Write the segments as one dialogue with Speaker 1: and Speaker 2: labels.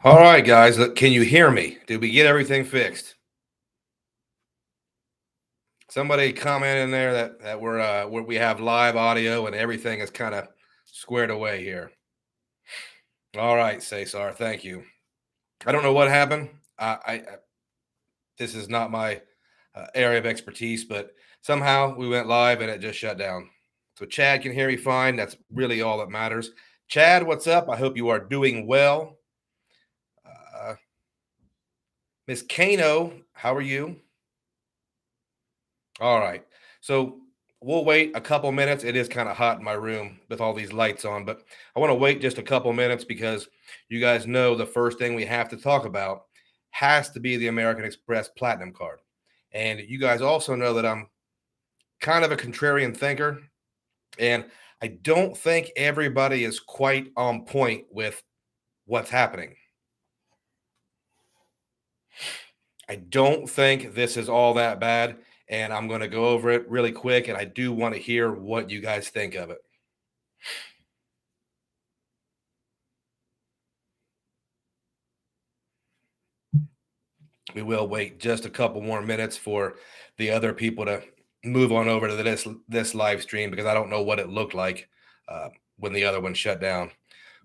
Speaker 1: All right, guys. Can you hear me? Did we get everything fixed? Somebody comment in there that we have live audio and everything is kind of squared away here. All right, Cesar. Thank you. I don't know what happened. This is not my area of expertise, but somehow we went live and it just shut down. So Chad can hear me fine. That's really all that matters. Chad, what's up? I hope you are doing well. Uh, Miss Kano, how are you? All right. So we'll wait a couple minutes. It is kind of hot in my room with all these lights on, but I want to wait just a couple minutes because you guys know the first thing we have to talk about has to be the American Express Platinum card. And you guys also know that I'm kind of a contrarian thinker, and I don't think everybody is quite on point with what's happening. I don't think this is all that bad, and I'm going to go over it really quick, and I do want to hear what you guys think of it. We will wait just a couple more minutes for the other people to move on over to this live stream because I don't know what it looked like when the other one shut down.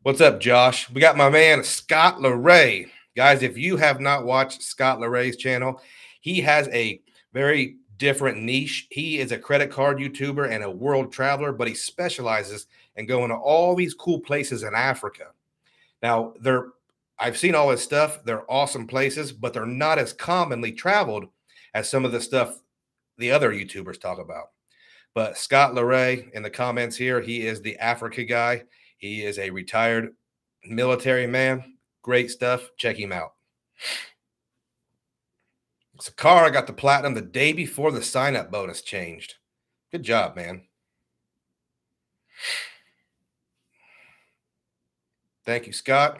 Speaker 1: What's up, Josh? We got my man Scott LeRae. Guys, if you have not watched Scott LeRae's channel, he has a very different niche. He is a credit card YouTuber and a world traveler, but he specializes in going to all these cool places in Africa. Now, I've seen all his stuff. They're awesome places, but they're not as commonly traveled as some of the stuff the other YouTubers talk about. But Scott LeRae in the comments here, he is the Africa guy. He is a retired military man. Great stuff. Check him out. Sakara got the platinum the day before the sign-up bonus changed. Good job, man. Thank you, Scott.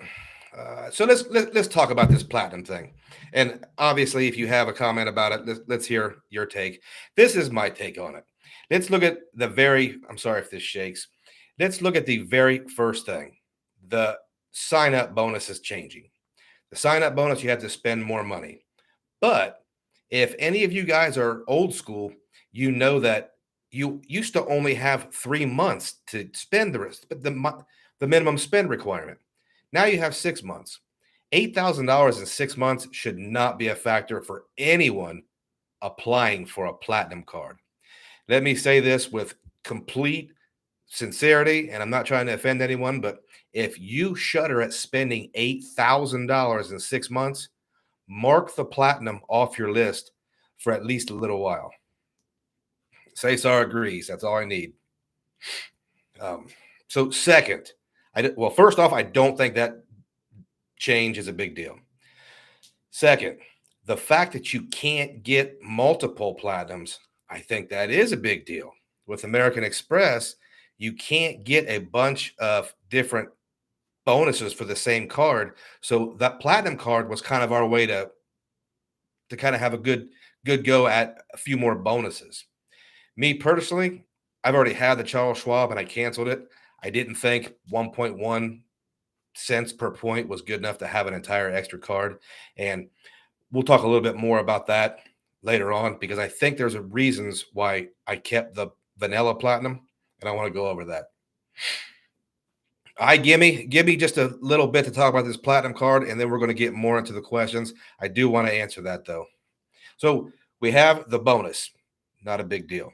Speaker 1: So let's talk about this platinum thing. And obviously, if you have a comment about it, let's hear your take. This is my take on it. Let's look at the very. I'm sorry if this shakes. Let's look at the very first thing. The sign up bonus is changing. The sign up bonus, you have to spend more money. But if any of you guys are old school, you know that you used to only have 3 months to spend the minimum spend requirement. Now you have 6 months. $8,000 in 6 months should not be a factor for anyone applying for a platinum card. Let me say this with complete sincerity, and I'm not trying to offend anyone, but if you shudder at spending $8,000 in 6 months, mark the platinum off your list for at least a little while. Cesar agrees. That's all I need. So second, first off, I don't think that change is a big deal. Second, the fact that you can't get multiple platinums, I think that is a big deal. With American Express, you can't get a bunch of different bonuses for the same card. So that platinum card was kind of our way to kind of have a good go at a few more bonuses. Me personally, I've already had the Charles Schwab and I canceled it. I didn't think 1.1 cents per point was good enough to have an entire extra card. And we'll talk a little bit more about that later on because I think there's reasons why I kept the vanilla platinum, and I want to go over that. Give me just a little bit to talk about this platinum card, and then we're going to get more into the questions. I do want to answer that though. So we have the bonus, not a big deal.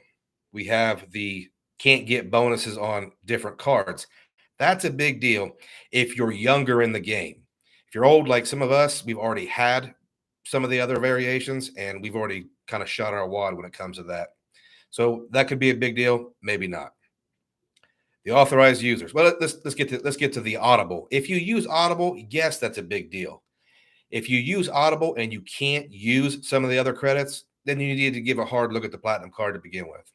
Speaker 1: We have the can't get bonuses on different cards. That's a big deal if you're younger in the game. If you're old, like some of us, we've already had some of the other variations, and we've already kind of shot our wad when it comes to that. So that could be a big deal, maybe not. The authorized users. Well, let's get to the Audible. If you use Audible, yes, that's a big deal. If you use Audible and you can't use some of the other credits, then you need to give a hard look at the platinum card to begin with.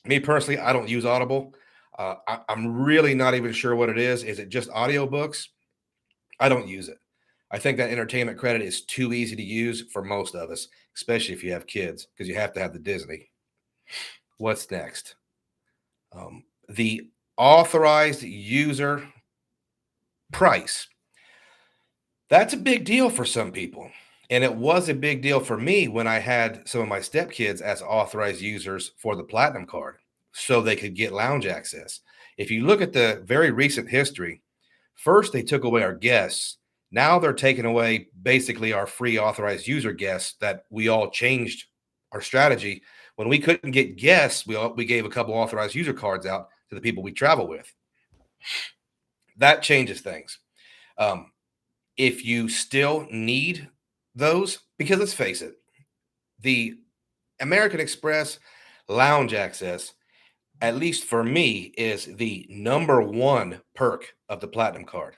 Speaker 1: Me personally, I don't use Audible. I'm really not even sure what it is. Is it just audiobooks? I don't use it. I think that entertainment credit is too easy to use for most of us, especially if you have kids, because you have to have the Disney. What's next? The authorized user price. That's a big deal for some people. And it was a big deal for me when I had some of my stepkids as authorized users for the Platinum card so they could get lounge access. If you look at the very recent history, first they took away our guests. Now they're taking away basically our free authorized user guests that we all changed our strategy. When we couldn't get guests, we gave a couple authorized user cards out to the people we travel with. That changes things. Um, if you still need those, because let's face it, the American Express lounge access, at least for me, is the number one perk of the Platinum card.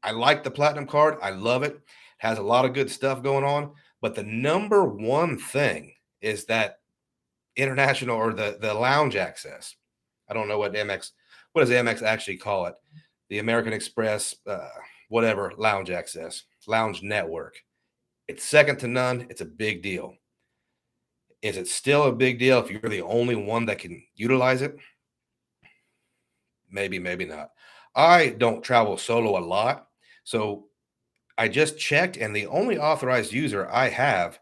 Speaker 1: I like the Platinum card. I love it. Has a lot of good stuff going on. But the number one thing is that international or the lounge access. I don't know what does Amex actually call it? The American Express, whatever, lounge access, lounge network. It's second to none. It's a big deal. Is it still a big deal if you're the only one that can utilize it? Maybe, maybe not. I don't travel solo a lot. So I just checked, and the only authorized user I have,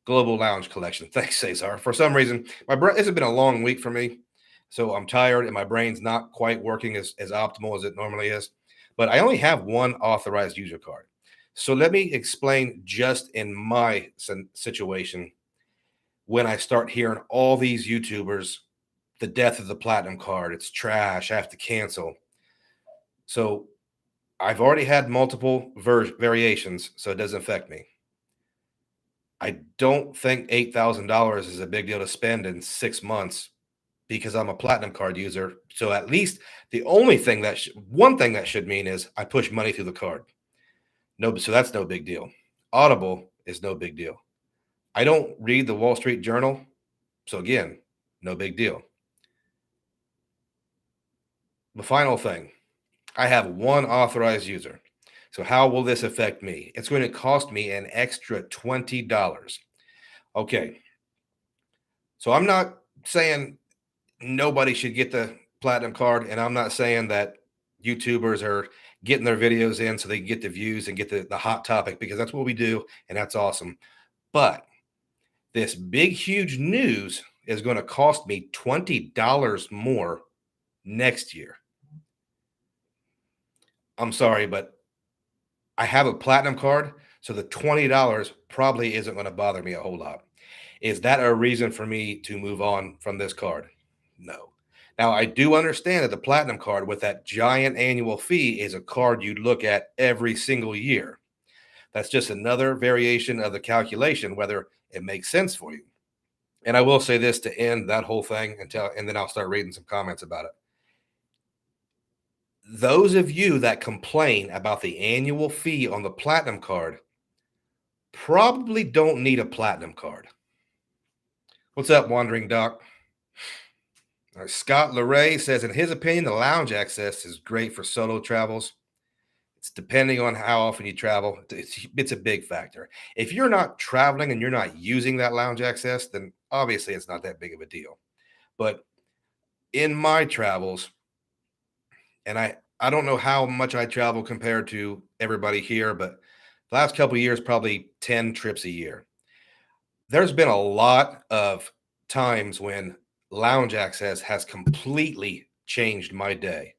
Speaker 1: Global Lounge Collection. Thanks, Cesar. For some reason, this has been a long week for me. So I'm tired and my brain's not quite working as optimal as it normally is. But I only have one authorized user card. So let me explain just in my situation when I start hearing all these YouTubers, the death of the Platinum card, it's trash, I have to cancel. So I've already had multiple variations, so it doesn't affect me. I don't think $8,000 is a big deal to spend in 6 months because I'm a Platinum card user. So at least the only thing one thing that should mean is I push money through the card. No, so that's no big deal. Audible is no big deal. I don't read the Wall Street Journal. So again, no big deal. The final thing, I have one authorized user. So how will this affect me? It's going to cost me an extra $20. Okay. So I'm not saying nobody should get the Platinum card, and I'm not saying that YouTubers are getting their videos in so they can get the views and get the hot topic, because that's what we do, and that's awesome. But this big, huge news is going to cost me $20 more next year. I'm sorry, but I have a Platinum card, so the $20 probably isn't going to bother me a whole lot. Is that a reason for me to move on from this card? No. Now, I do understand that the Platinum card with that giant annual fee is a card you'd look at every single year. That's just another variation of the calculation, whether it makes sense for you. And I will say this to end that whole thing and then I'll start reading some comments about it. Those of you that complain about the annual fee on the Platinum card probably don't need a Platinum card. What's up, Wandering Doc? Scott LeRae says, in his opinion, the lounge access is great for solo travels. It's depending on how often you travel. It's a big factor. If you're not traveling and you're not using that lounge access, then obviously it's not that big of a deal. But in my travels, and I don't know how much I travel compared to everybody here, but the last couple of years, probably 10 trips a year. There's been a lot of times when lounge access has completely changed my day.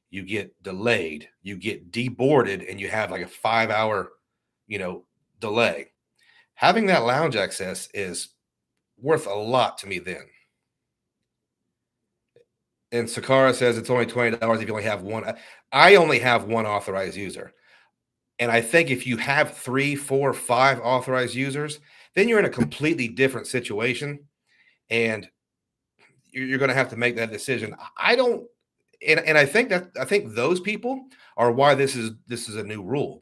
Speaker 1: You get delayed, you get deboarded, and you have like a 5 hour, delay. Having that lounge access is worth a lot to me then. And Sakara says it's only $20 if you only have one. I only have one authorized user. And I think if you have 3, 4, 5 authorized users, then you're in a completely different situation. And you're going to have to make that decision. I don't, and I think those people are why this is a new rule.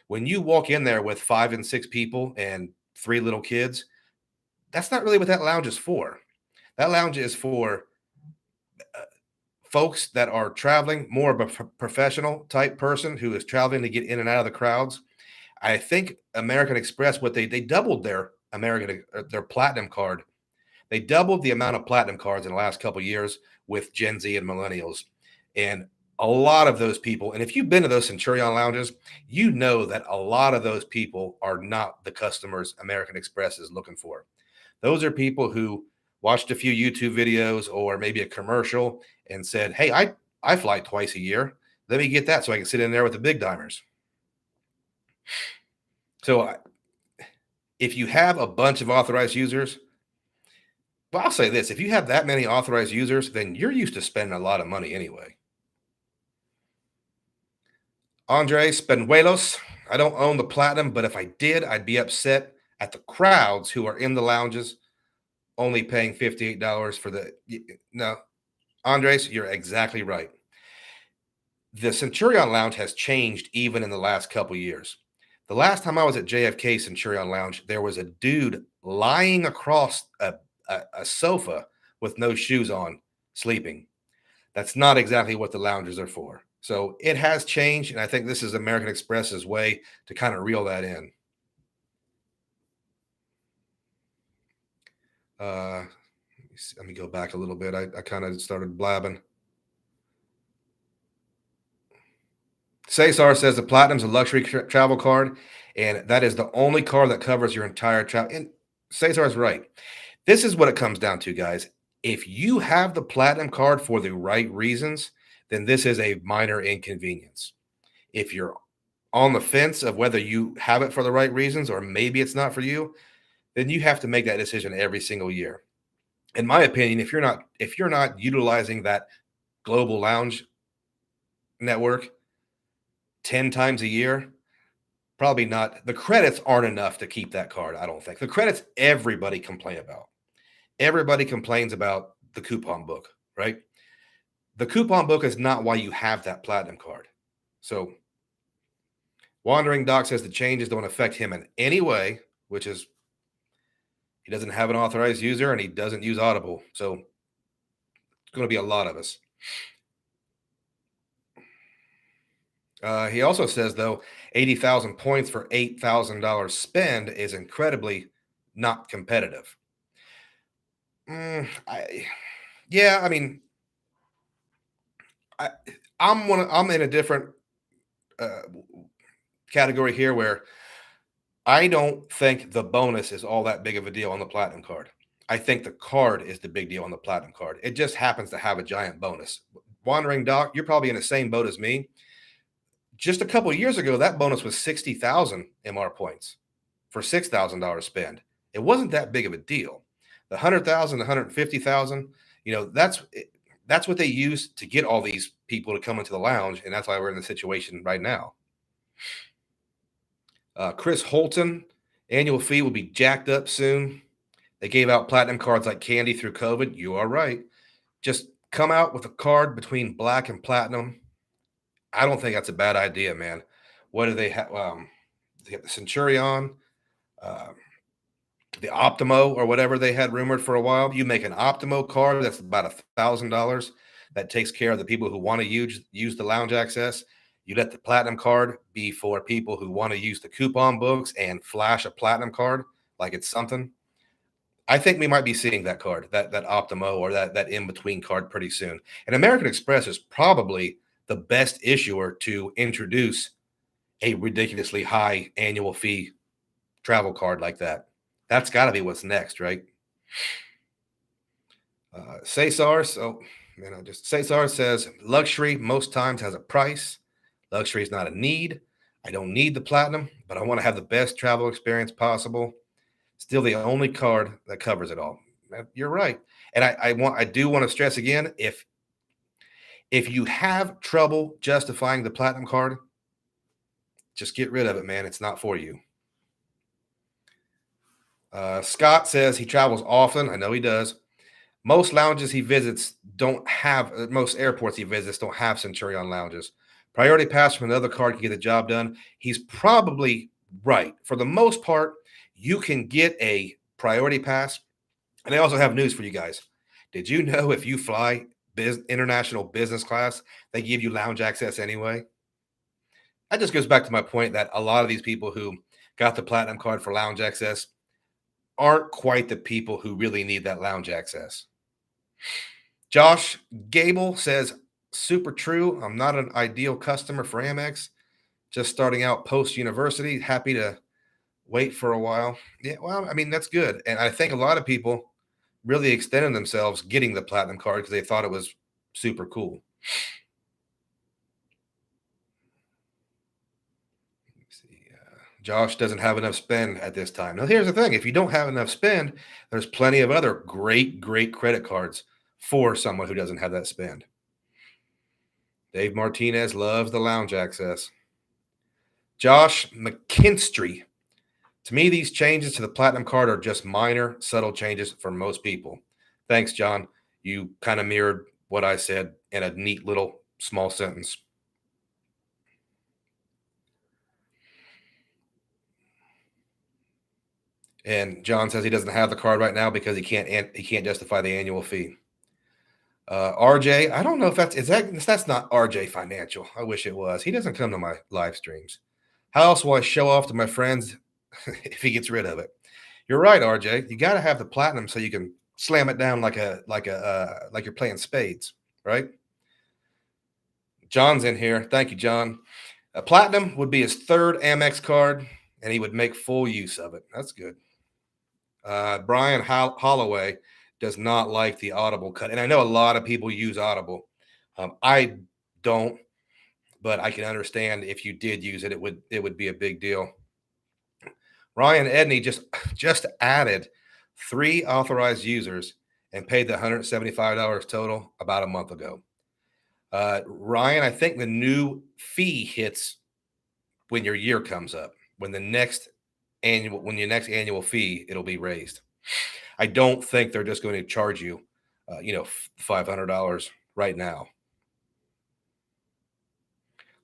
Speaker 1: When you walk in there with 5 and 6 people and 3 little kids, that's not really what that lounge is for. That lounge is for folks that are traveling, more of a professional type person who is traveling to get in and out of the crowds. I think American Express, what they doubled their Platinum card. They doubled the amount of Platinum cards in the last couple of years with Gen Z and millennials. And a lot of those people, and if you've been to those Centurion lounges, you know that a lot of those people are not the customers American Express is looking for. Those are people who watched a few YouTube videos or maybe a commercial and said, "Hey, I fly twice a year. Let me get that so I can sit in there with the big dimers." So if you have a bunch of authorized users, well, I'll say this: if you have that many authorized users, then you're used to spending a lot of money anyway. Andres Benuelos, I don't own the platinum, but if I did, I'd be upset at the crowds who are in the lounges only paying $58 for the. No, Andres, you're exactly right. The Centurion Lounge has changed even in the last couple years. The last time I was at JFK Centurion Lounge, there was a dude lying across a sofa with no shoes on, sleeping. That's not exactly what the lounges are for. So it has changed, and I think this is American Express's way to kind of reel that in. Uh, let me go back a little bit. I kind of started blabbing. Cesar says the Platinum's a luxury travel card, and that is the only card that covers your entire travel. And Cesar's right. This is what it comes down to, guys. If you have the Platinum card for the right reasons, then this is a minor inconvenience. If you're on the fence of whether you have it for the right reasons or maybe it's not for you, then you have to make that decision every single year. In my opinion, if you're not utilizing that global lounge network 10 times a year, probably not. The credits aren't enough to keep that card, I don't think. The credits everybody complain about. Everybody complains about the coupon book, right? The coupon book is not why you have that platinum card. So Wandering Doc says the changes don't affect him in any way, which is he doesn't have an authorized user and he doesn't use Audible. So it's going to be a lot of us. He also says, though, 80,000 points for $8,000 spend is incredibly not competitive. Yeah, I mean, I, I'm in a different uh, category here where I don't think the bonus is all that big of a deal on the platinum card. I think the card is the big deal on the platinum card. It just happens to have a giant bonus. Wandering Doc, you're probably in the same boat as me. Just a couple of years ago, that bonus was 60,000 MR points for $6,000 spend. It wasn't that big of a deal. The 100,000, the 150,000, that's what they use to get all these people to come into the lounge, and that's why we're in the situation right now. Chris Holton, annual fee will be jacked up soon. They gave out platinum cards like candy through COVID. You are right. Just come out with a card between black and platinum. I don't think that's a bad idea, man. What do they have? They have the Centurion, uh, the Optimo, or whatever they had rumored for a while. You make an Optimo card that's about $1,000 that takes care of the people who want to use the lounge access. You let the platinum card be for people who want to use the coupon books and flash a platinum card like it's something. I think we might be seeing that card, that Optimo or that in between card pretty soon. And American Express is probably the best issuer to introduce a ridiculously high annual fee travel card like that. That's got to be what's next, right? Cesar, Cesar says luxury most times has a price. Luxury is not a need. I don't need the platinum, but I want to have the best travel experience possible. Still the only card that covers it all. You're right. And I do want to stress again, if you have trouble justifying the platinum card, just get rid of it, man. It's not for you. Scott says he travels often. I know he does. Most lounges he visits don't have, most airports he visits don't have Centurion lounges. Priority pass from another card can get the job done. He's probably right. For the most part, you can get a priority pass. And I also have news for you guys. Did you know if you fly international business class, they give you lounge access anyway? That just goes back to my point that a lot of these people who got the platinum card for lounge access aren't quite the people who really need that lounge access. Josh Gable says, super true. I'm not an ideal customer for Amex. Just starting out post university, happy to wait for a while. Yeah, well, I mean, that's good. And I think a lot of people really extended themselves getting the platinum card because they thought it was super cool. See, Josh doesn't have enough spend at this time. Now, here's the thing: if you don't have enough spend, there's plenty of other great credit cards for someone who doesn't have that spend. Dave Martinez loves the lounge access. Josh McKinstry. To me, these changes to the platinum card are just minor, subtle changes for most people. Thanks, John. You kind of mirrored what I said in a neat little small sentence. And John says he doesn't have the card right now because he can't justify the annual fee. RJ, I don't know if that's not RJ Financial. I wish it was. He doesn't come to my live streams. How else will I show off to my friends if he gets rid of it? You're right, RJ. You got to have the platinum so you can slam it down like you're playing spades, right? John's in here. Thank you, John. Platinum would be his third Amex card, and he would make full use of it. That's good. Brian Holloway does not like the Audible cut, and I know a lot of people use Audible. I don't, but I can understand if you did use it, it would be a big deal. Ryan Edney just added 3 authorized users and paid the $175 total about a month ago. Ryan, I think the new fee hits when your year comes up. When your next annual fee, it'll be raised. I don't think they're just going to charge you, $500 right now.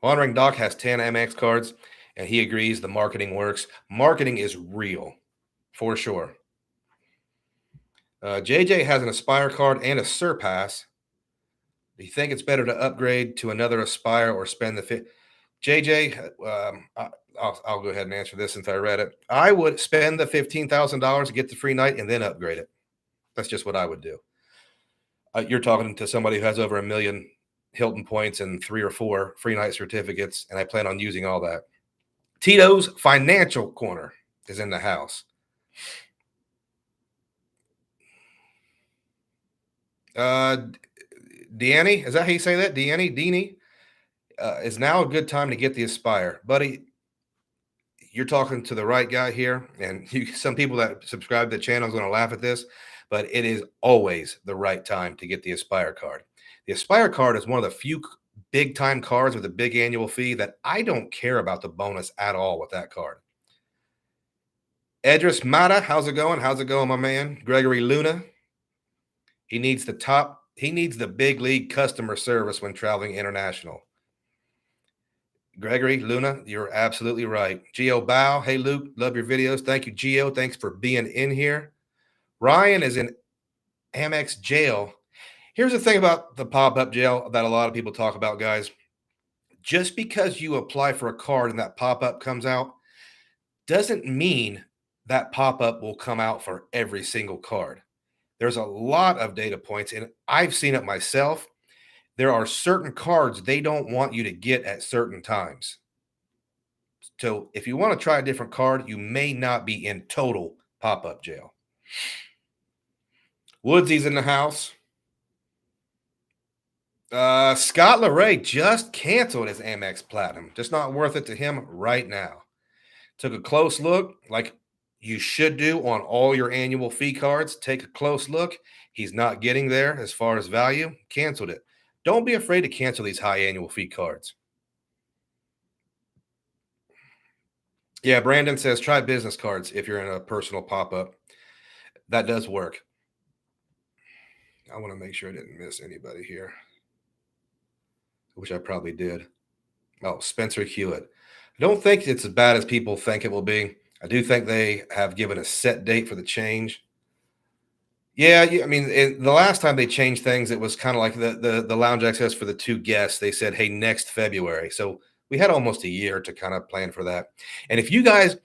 Speaker 1: Honoring Doc has 10 Amex cards, and he agrees the marketing works. Marketing is real, for sure. JJ has an Aspire card and a Surpass. Do you think it's better to upgrade to another Aspire or spend the JJ? I'll go ahead and answer this since I read it. I would spend the $15,000 to get the free night and then upgrade it. That's just what I would do. You're talking to somebody who has over 1 million Hilton points and 3 or 4 free night certificates, and I plan on using all that. Tito's Financial Corner is in the house. Deannie, is that how you say that? Deanie? Is now a good time to get the Aspire. Buddy, you're talking to the right guy here. And some people that subscribe to the channel is going to laugh at this, but it is always the right time to get the Aspire card. The Aspire card is one of the few big time cards with a big annual fee that I don't care about the bonus at all with that card. Edris Mata, how's it going? How's it going, my man? Gregory Luna. He needs the big league customer service when traveling international. Gregory Luna, you're absolutely right. Geo Bow, hey Luke, love your videos. Thank you, Geo. Thanks for being in here. Ryan is in Amex jail. Here's the thing about the pop-up jail that a lot of people talk about, guys. Just because you apply for a card and that pop-up comes out doesn't mean that pop-up will come out for every single card. There's a lot of data points, and I've seen it myself. There are certain cards they don't want you to get at certain times. So if you want to try a different card, you may not be in total pop-up jail. Woodsy's in the house. Scott LeRae just canceled his Amex Platinum. Just not worth it to him right now. Took a close look, like you should do on all your annual fee cards. Take a close look. He's not getting there as far as value. Canceled it. Don't be afraid to cancel these high annual fee cards. Yeah, Brandon says try business cards if you're in a personal pop-up. That does work. I want to make sure I didn't miss anybody here, which I probably did. Oh, Spencer Hewitt. I don't think it's as bad as people think it will be. I do think they have given a set date for the change. Yeah, I mean, the last time they changed things, it was kind of like the lounge access for the 2 guests. They said, hey, next February. So we had almost a year to kind of plan for that. And if you guys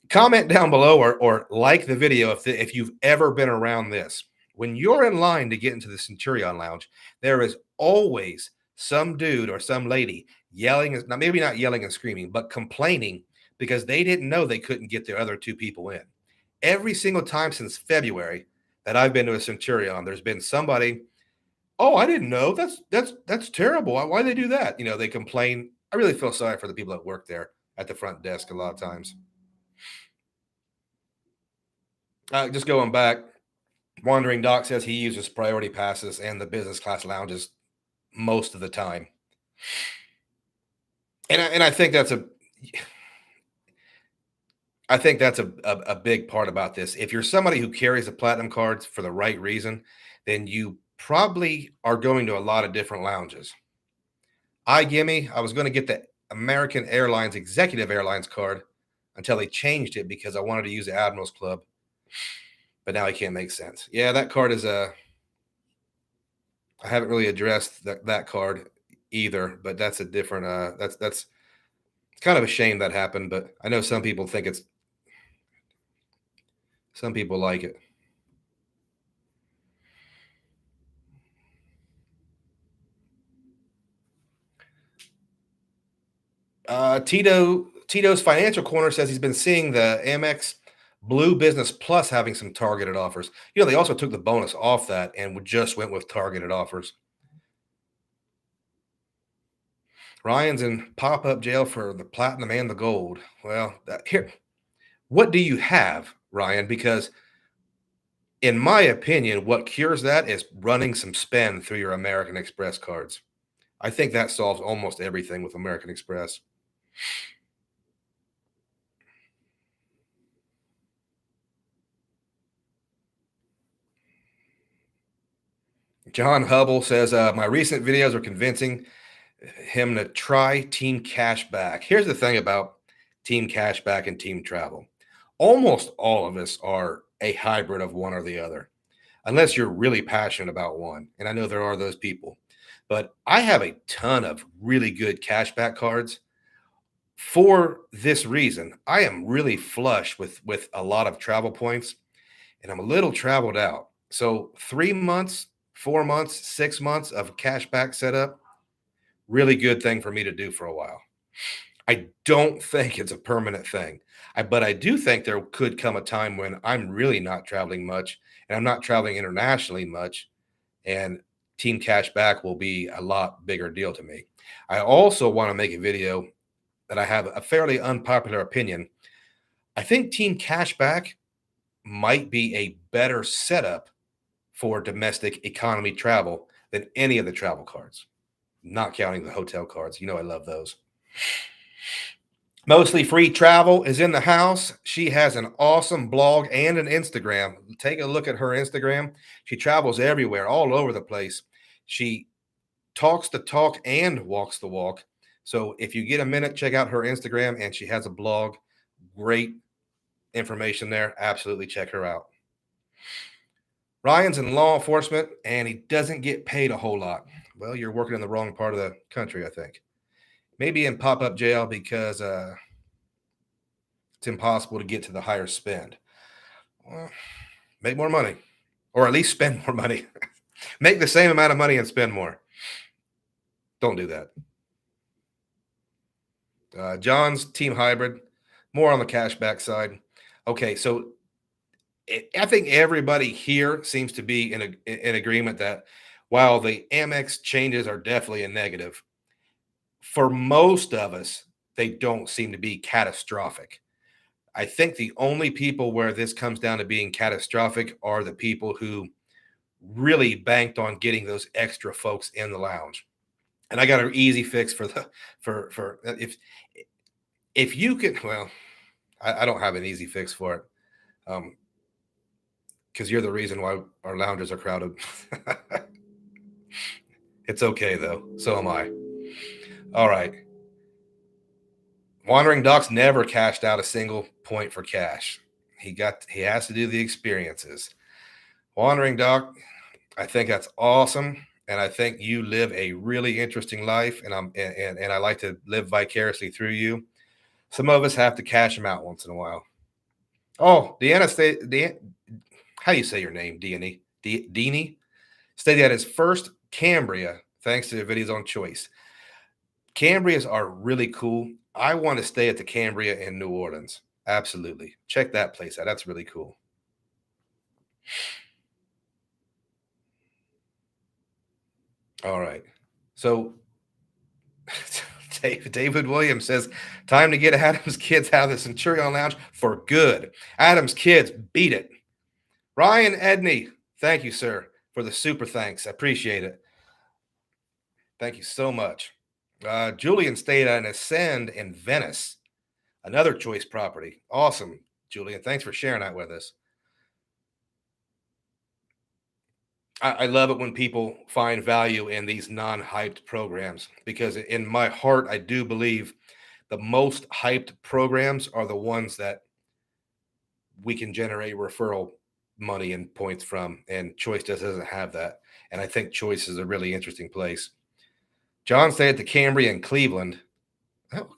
Speaker 1: comment down below or like the video if you've ever been around this, when you're in line to get into the Centurion Lounge, there is always some dude or some lady yelling, now maybe not yelling and screaming, but complaining because they didn't know they couldn't get their other two people in. Every single time since February that I've been to a Centurion, there's been somebody, oh, I didn't know. That's terrible. Why they do that? They complain. I really feel sorry for the people that work there at the front desk a lot of times. Just going back, Wandering Doc says he uses priority passes and the business class lounges most of the time, and I think that's a big part about this. If you're somebody who carries a platinum cards for the right reason, then you probably are going to a lot of different lounges. I was going to get the American Airlines Executive Airlines card until they changed it because I wanted to use the Admirals Club, but now it can't make sense. Yeah, that card is I haven't really addressed that card either, but that's a different. That's kind of a shame that happened, but I know some people think some people like it. Tito's Financial Corner says he's been seeing the Amex Blue Business Plus having some targeted offers. They also took the bonus off that and just went with targeted offers. Ryan's in pop-up jail for the platinum and the gold. Well, here, what do you have, Ryan? Because in my opinion, what cures that is running some spend through your American Express cards. I think that solves almost everything with American Express. John Hubble says, my recent videos are convincing him to try Team Cashback. Here's the thing about Team Cashback and Team Travel. Almost all of us are a hybrid of one or the other, unless you're really passionate about one. And I know there are those people. But I have a ton of really good cashback cards for this reason. I am really flush with a lot of travel points, and I'm a little traveled out. So 3 months, 4 months, 6 months of cashback setup, really good thing for me to do for a while. I don't think it's a permanent thing. But I do think there could come a time when I'm really not traveling much and I'm not traveling internationally much, and Team Cashback will be a lot bigger deal to me. I also want to make a video that I have a fairly unpopular opinion. I think Team Cashback might be a better setup for domestic economy travel than any of the travel cards, not counting the hotel cards. I love those. Mostly Free Travel is in the house. She has an awesome blog and an Instagram. Take a look at her Instagram. She travels everywhere, all over the place. She talks the talk and walks the walk. So if you get a minute, check out her Instagram, and she has a blog. Great information there. Absolutely check her out. Ryan's in law enforcement, and he doesn't get paid a whole lot. Well, you're working in the wrong part of the country, I think. Maybe in pop-up jail because it's impossible to get to the higher spend. Well, make more money, or at least spend more money. Make the same amount of money and spend more. Don't do that. John's Team Hybrid, more on the cashback side. Okay, so I think everybody here seems to be in agreement that while the Amex changes are definitely a negative, for most of us, they don't seem to be catastrophic. I think the only people where this comes down to being catastrophic are the people who really banked on getting those extra folks in the lounge. And I got an easy fix for if you can. Well, I don't have an easy fix for it, because you're the reason why our lounges are crowded. It's okay though. So am I. All right. Wandering Ducks never cashed out a single point for cash. He has to do the experiences. Wandering Duck, I think that's awesome. And I think you live a really interesting life, and I like to live vicariously through you. Some of us have to cash them out once in a while. Oh, how do you say your name, Deanie? Deanie stated that his first Cambria thanks to the videos on choice. Cambrias are really cool. I want to stay at the Cambria in New Orleans. Absolutely. Check that place out. That's really cool. All right. So David Williams says, time to get Adam's kids out of the Centurion Lounge for good. Adam's kids, beat it. Ryan Edney, thank you, sir, for the super thanks. I appreciate it. Thank you so much. Julian stayed at an Ascend in Venice, another choice property. Awesome, Julian. Thanks for sharing that with us. I love it when people find value in these non-hyped programs because in my heart, I do believe the most hyped programs are the ones that we can generate referral money and points from, and Choice just doesn't have that. And I think Choice is a really interesting place. John stayed at the Cambria in Cleveland. Oh,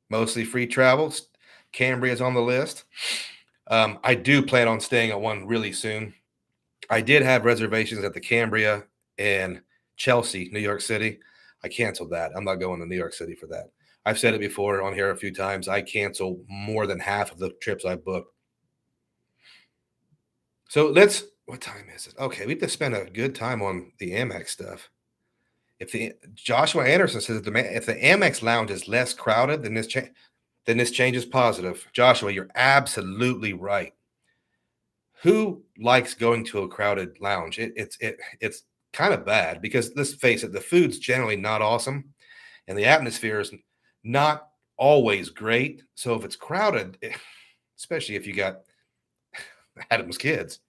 Speaker 1: mostly free travels. Cambria is on the list. I do plan on staying at one really soon. I did have reservations at the Cambria in Chelsea, New York City. I canceled that. I'm not going to New York City for that. I've said it before on here a few times. I cancel more than half of the trips I book. So what time is it? Okay, we have to spend a good time on the Amex stuff. If the Joshua Anderson says if the Amex lounge is less crowded, then this change is positive. Joshua, you're absolutely right. Who likes going to a crowded lounge? It's kind of bad because let's face it, the food's generally not awesome, and the atmosphere is not always great. So if it's crowded, especially if you got Adam's kids.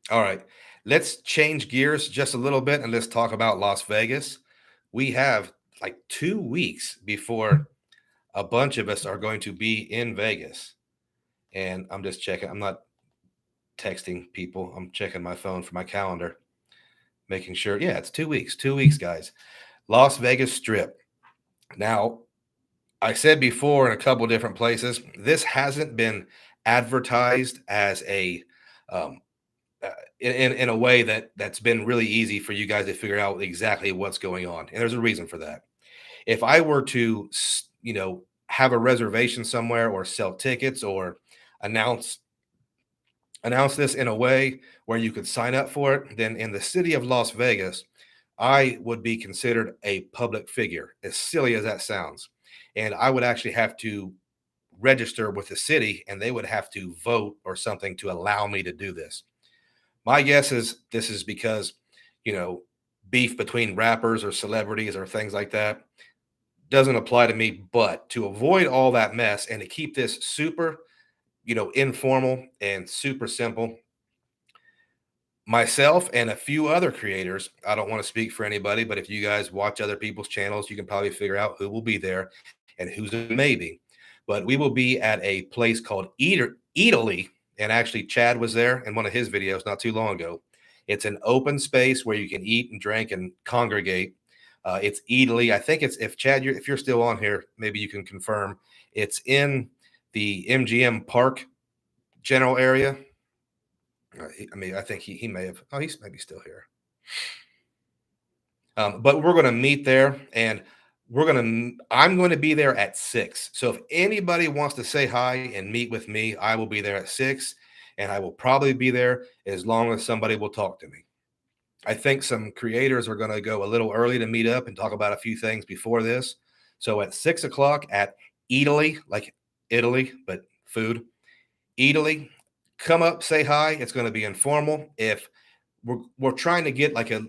Speaker 1: All right, let's change gears just a little bit and let's talk about Las Vegas. We have like 2 weeks before a bunch of us are going to be in Vegas. And I'm just checking. I'm not texting people. I'm checking my phone for my calendar, making sure. Yeah, it's 2 weeks. 2 weeks, guys. Las Vegas Strip. Now, I said before in a couple of different places, this hasn't been advertised as a um, in a way that's been really easy for you guys to figure out exactly what's going on. And there's a reason for that. If I were to, have a reservation somewhere or sell tickets or announce this in a way where you could sign up for it, then in the city of Las Vegas, I would be considered a public figure, as silly as that sounds. And I would actually have to register with the city and they would have to vote or something to allow me to do this. My guess is this is because, you know, beef between rappers or celebrities or things like that doesn't apply to me. But to avoid all that mess and to keep this super, informal and super simple, myself and a few other creators, I don't want to speak for anybody, but if you guys watch other people's channels, you can probably figure out who will be there and who's a maybe. But we will be at a place called Italy. And actually, Chad was there in one of his videos not too long ago. It's an open space where you can eat and drink and congregate. It's Italy. I think it's if Chad, if you're still on here, maybe you can confirm. It's in the MGM Park general area. I think he may have. Oh, he's maybe still here. But we're going to meet there, and I'm going to be there at 6. So if anybody wants to say hi and meet with me, I will be there at 6, and I will probably be there as long as somebody will talk to me. I think some creators are going to go a little early to meet up and talk about a few things before this. So at 6 o'clock at Italy, like Italy, but food, Italy, come up, say hi. It's going to be informal. If we're trying to get like a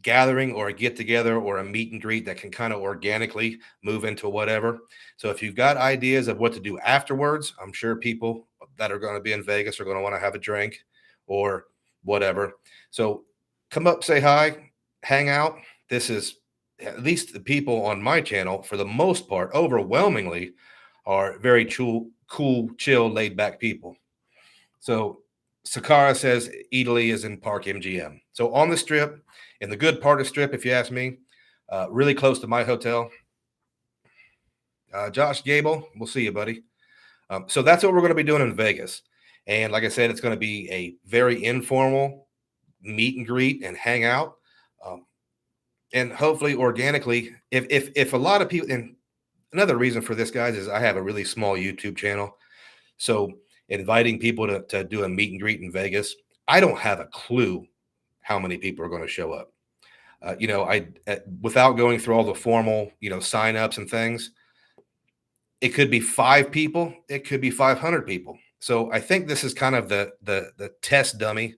Speaker 1: gathering or a get together or a meet and greet that can kind of organically move into whatever. So if you've got ideas of what to do afterwards, I'm sure people that are going to be in Vegas are going to want to have a drink or whatever. So come up, say hi, hang out. This is at least the people on my channel, for the most part, overwhelmingly, are very cool, chill, laid back people. So Sakara says Italy is in Park MGM. So on the strip, in the good part of the strip, if you ask me, really close to my hotel. Josh Gable, we'll see you, buddy. So that's what we're going to be doing in Vegas. And like I said, it's going to be a very informal, meet and greet and hang out. Um, and hopefully organically, if a lot of people, and another reason for this, guys, is I have a really small YouTube channel. So inviting people to do a meet and greet in Vegas, I don't have a clue how many people are going to show up. I without going through all the formal, sign ups and things, it could be 5 people, it could be 500 people. So I think this is kind of the test dummy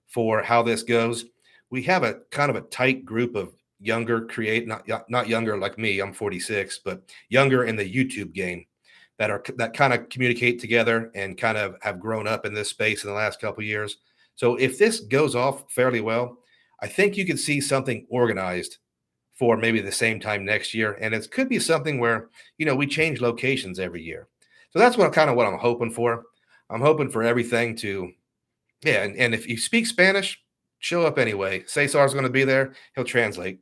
Speaker 1: for how this goes. We have a kind of a tight group of younger not younger like me. I'm 46, but younger in the YouTube game that kind of communicate together and kind of have grown up in this space in the last couple of years. So if this goes off fairly well, I think you could see something organized for maybe the same time next year, and it could be something where we change locations every year. So that's what I'm hoping for. I'm hoping for everything to, yeah, and if you speak Spanish, show up anyway. Cesar's going to be there. He'll translate.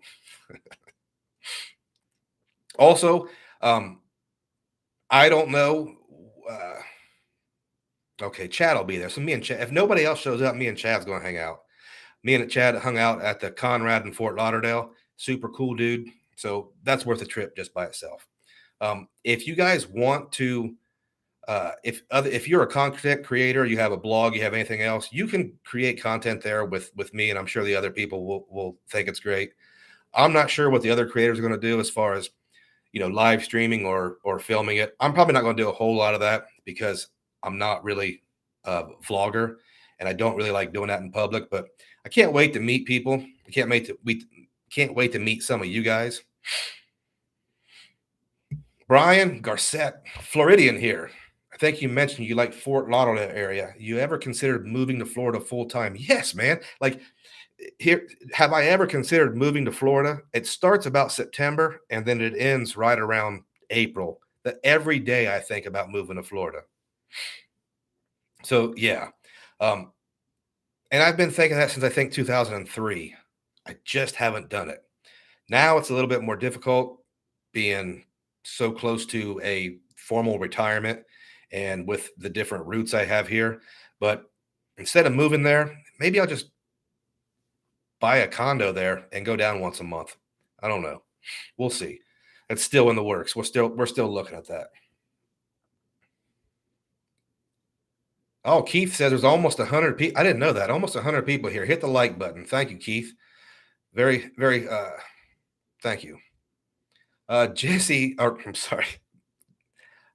Speaker 1: Also, I don't know. Okay, Chad will be there. So me and Chad, if nobody else shows up, me and Chad's going to hang out. Me and Chad hung out at the Conrad in Fort Lauderdale. Super cool dude. So that's worth a trip just by itself. If you guys want to, if you're a content creator, you have a blog, you have anything else, you can create content there with me, and I'm sure the other people will think it's great. I'm not sure what the other creators are going to do as far as live streaming or filming it. I'm probably not going to do a whole lot of that because I'm not really a vlogger, and I don't really like doing that in public. But I can't wait to meet people. Can't wait to meet some of you guys. Brian Garcette, Floridian here. I think you mentioned you like Fort Lauderdale area. You ever considered moving to Florida full time? Yes, man. Like here, have I ever considered moving to Florida? It starts about September and then it ends right around April. That every day I think about moving to Florida. So yeah. And I've been thinking that since I think 2003. I just haven't done it. Now it's a little bit more difficult being so close to a formal retirement and with the different routes I have here. But instead of moving there, maybe I'll just buy a condo there and go down once a month. I don't know. We'll see. It's still in the works. We're still looking at that. Oh, Keith says there's almost 100 people. I didn't know that. Almost 100 people here. Hit the like button. Thank you, Keith. Very, very, thank you. Jesse, or I'm sorry.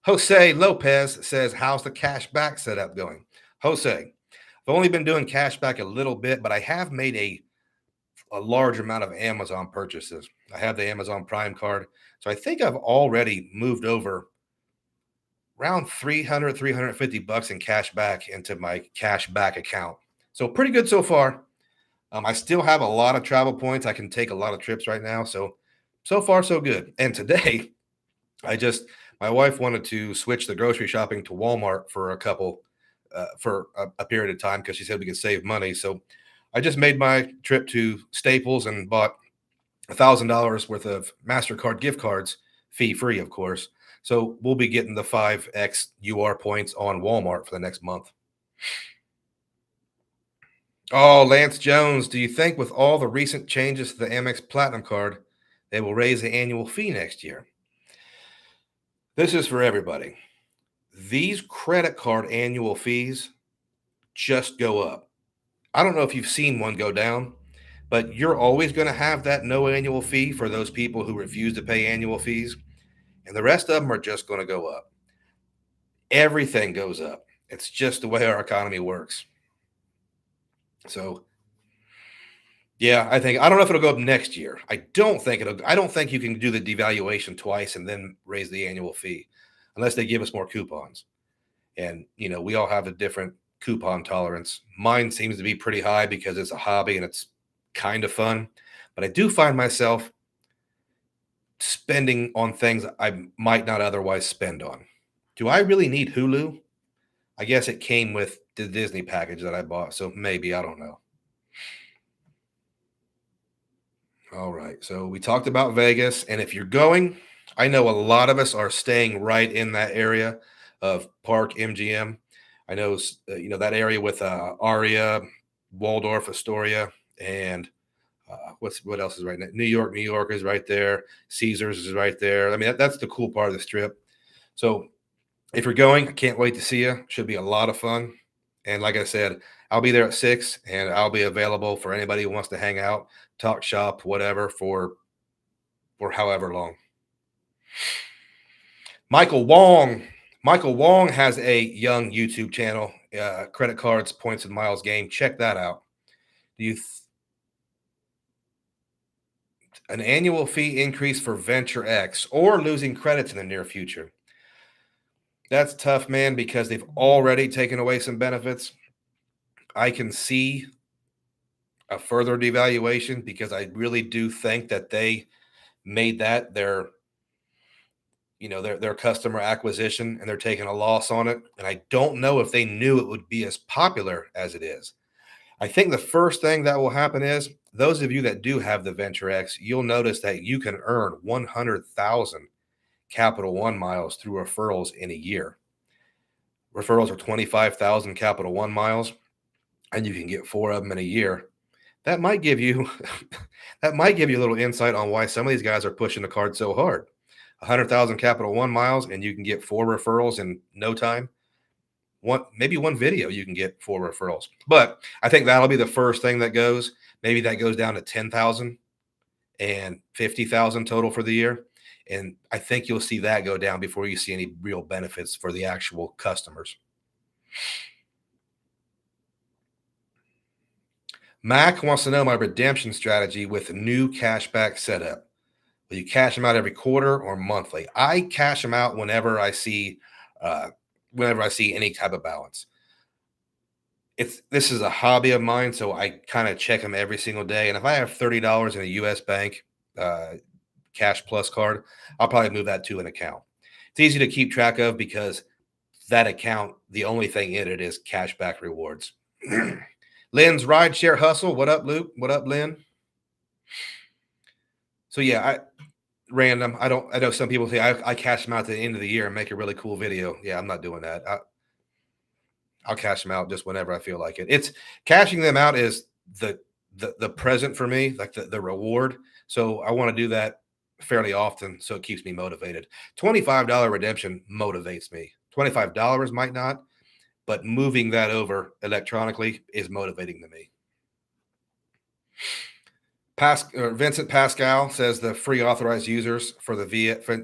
Speaker 1: Jose Lopez says, how's the cash back setup going? Jose, I've only been doing cash back a little bit, but I have made a large amount of Amazon purchases. I have the Amazon Prime card. So I think I've already moved over around 300, 350 bucks in cash back into my cash back account. So pretty good so far. I still have a lot of travel points. I can take a lot of trips right now. So far, so good. And today, my wife wanted to switch the grocery shopping to Walmart for a period of time because she said we could save money. So I just made my trip to Staples and bought $1,000 worth of MasterCard gift cards, fee free, of course. So we'll be getting the 5x UR points on Walmart for the next month. Oh, Lance Jones, do you think with all the recent changes to the Amex Platinum card, they will raise the annual fee next year? This is for everybody. These credit card annual fees just go up. I don't know if you've seen one go down, but you're always going to have that no annual fee for those people who refuse to pay annual fees. And the rest of them are just going to go up. Everything goes up. It's just the way our economy works. So, yeah, I don't know if it'll go up next year. I don't think you can do the devaluation twice and then raise the annual fee unless they give us more coupons. And, we all have a different coupon tolerance. Mine seems to be pretty high because it's a hobby and it's kind of fun. But I do find myself spending on things I might not otherwise spend on. Do I really need Hulu? I guess it came with the Disney package that I bought. So maybe, I don't know. All right. So we talked about Vegas. And if you're going, I know a lot of us are staying right in that area of Park MGM. I know, that area with Aria, Waldorf Astoria, and what else is right now? New York is right there. Caesars is right there. I mean, that's the cool part of the strip. So if you're going, I can't wait to see you. Should be a lot of fun. And like I said, I'll be there at 6, and I'll be available for anybody who wants to hang out, talk shop, whatever, for however long. Michael Wong. Michael Wong has a young YouTube channel, Credit Cards, Points and Miles Game. Check that out. Do you an annual fee increase for Venture X or losing credits in the near future? That's tough, man, because they've already taken away some benefits. I can see a further devaluation because I really do think that they made that their customer acquisition, and they're taking a loss on it. And I don't know if they knew it would be as popular as it is. I think the first thing that will happen is those of you that do have the Venture X, you'll notice that you can earn 100,000 Capital One miles through referrals in a year. Referrals are 25,000 Capital One miles, and you can get 4 of them in a year. That might give you that might give you a little insight on why some of these guys are pushing the card so hard. 100,000 Capital One miles, and you can get 4 referrals in no time. Maybe one video you can get 4 referrals. But I think that'll be the first thing that goes. Maybe that goes down to 10,000 and 50,000 total for the year. And I think you'll see that go down before you see any real benefits for the actual customers. Mac wants to know my redemption strategy with new cashback setup. Will you cash them out every quarter or monthly? I cash them out whenever I see any type of balance. This is a hobby of mine, so I kind of check them every single day. And if I have $30 in a U.S. bank Cash Plus card, I'll probably move that to an account. It's easy to keep track of because that account, the only thing in it is cashback rewards. Lynn's Rideshare Hustle. What up, Luke? What up, Lynn? So yeah, random. I know some people say I cash them out at the end of the year and make a really cool video. Yeah, I'm not doing that. I'll cash them out just whenever I feel like it. It's cashing them out is the present for me, like the reward. So I want to do that fairly often, so it keeps me motivated. $25 redemption motivates me. $25 might not, but moving that over electronically is motivating to me. Vincent Pascal says the free authorized users for the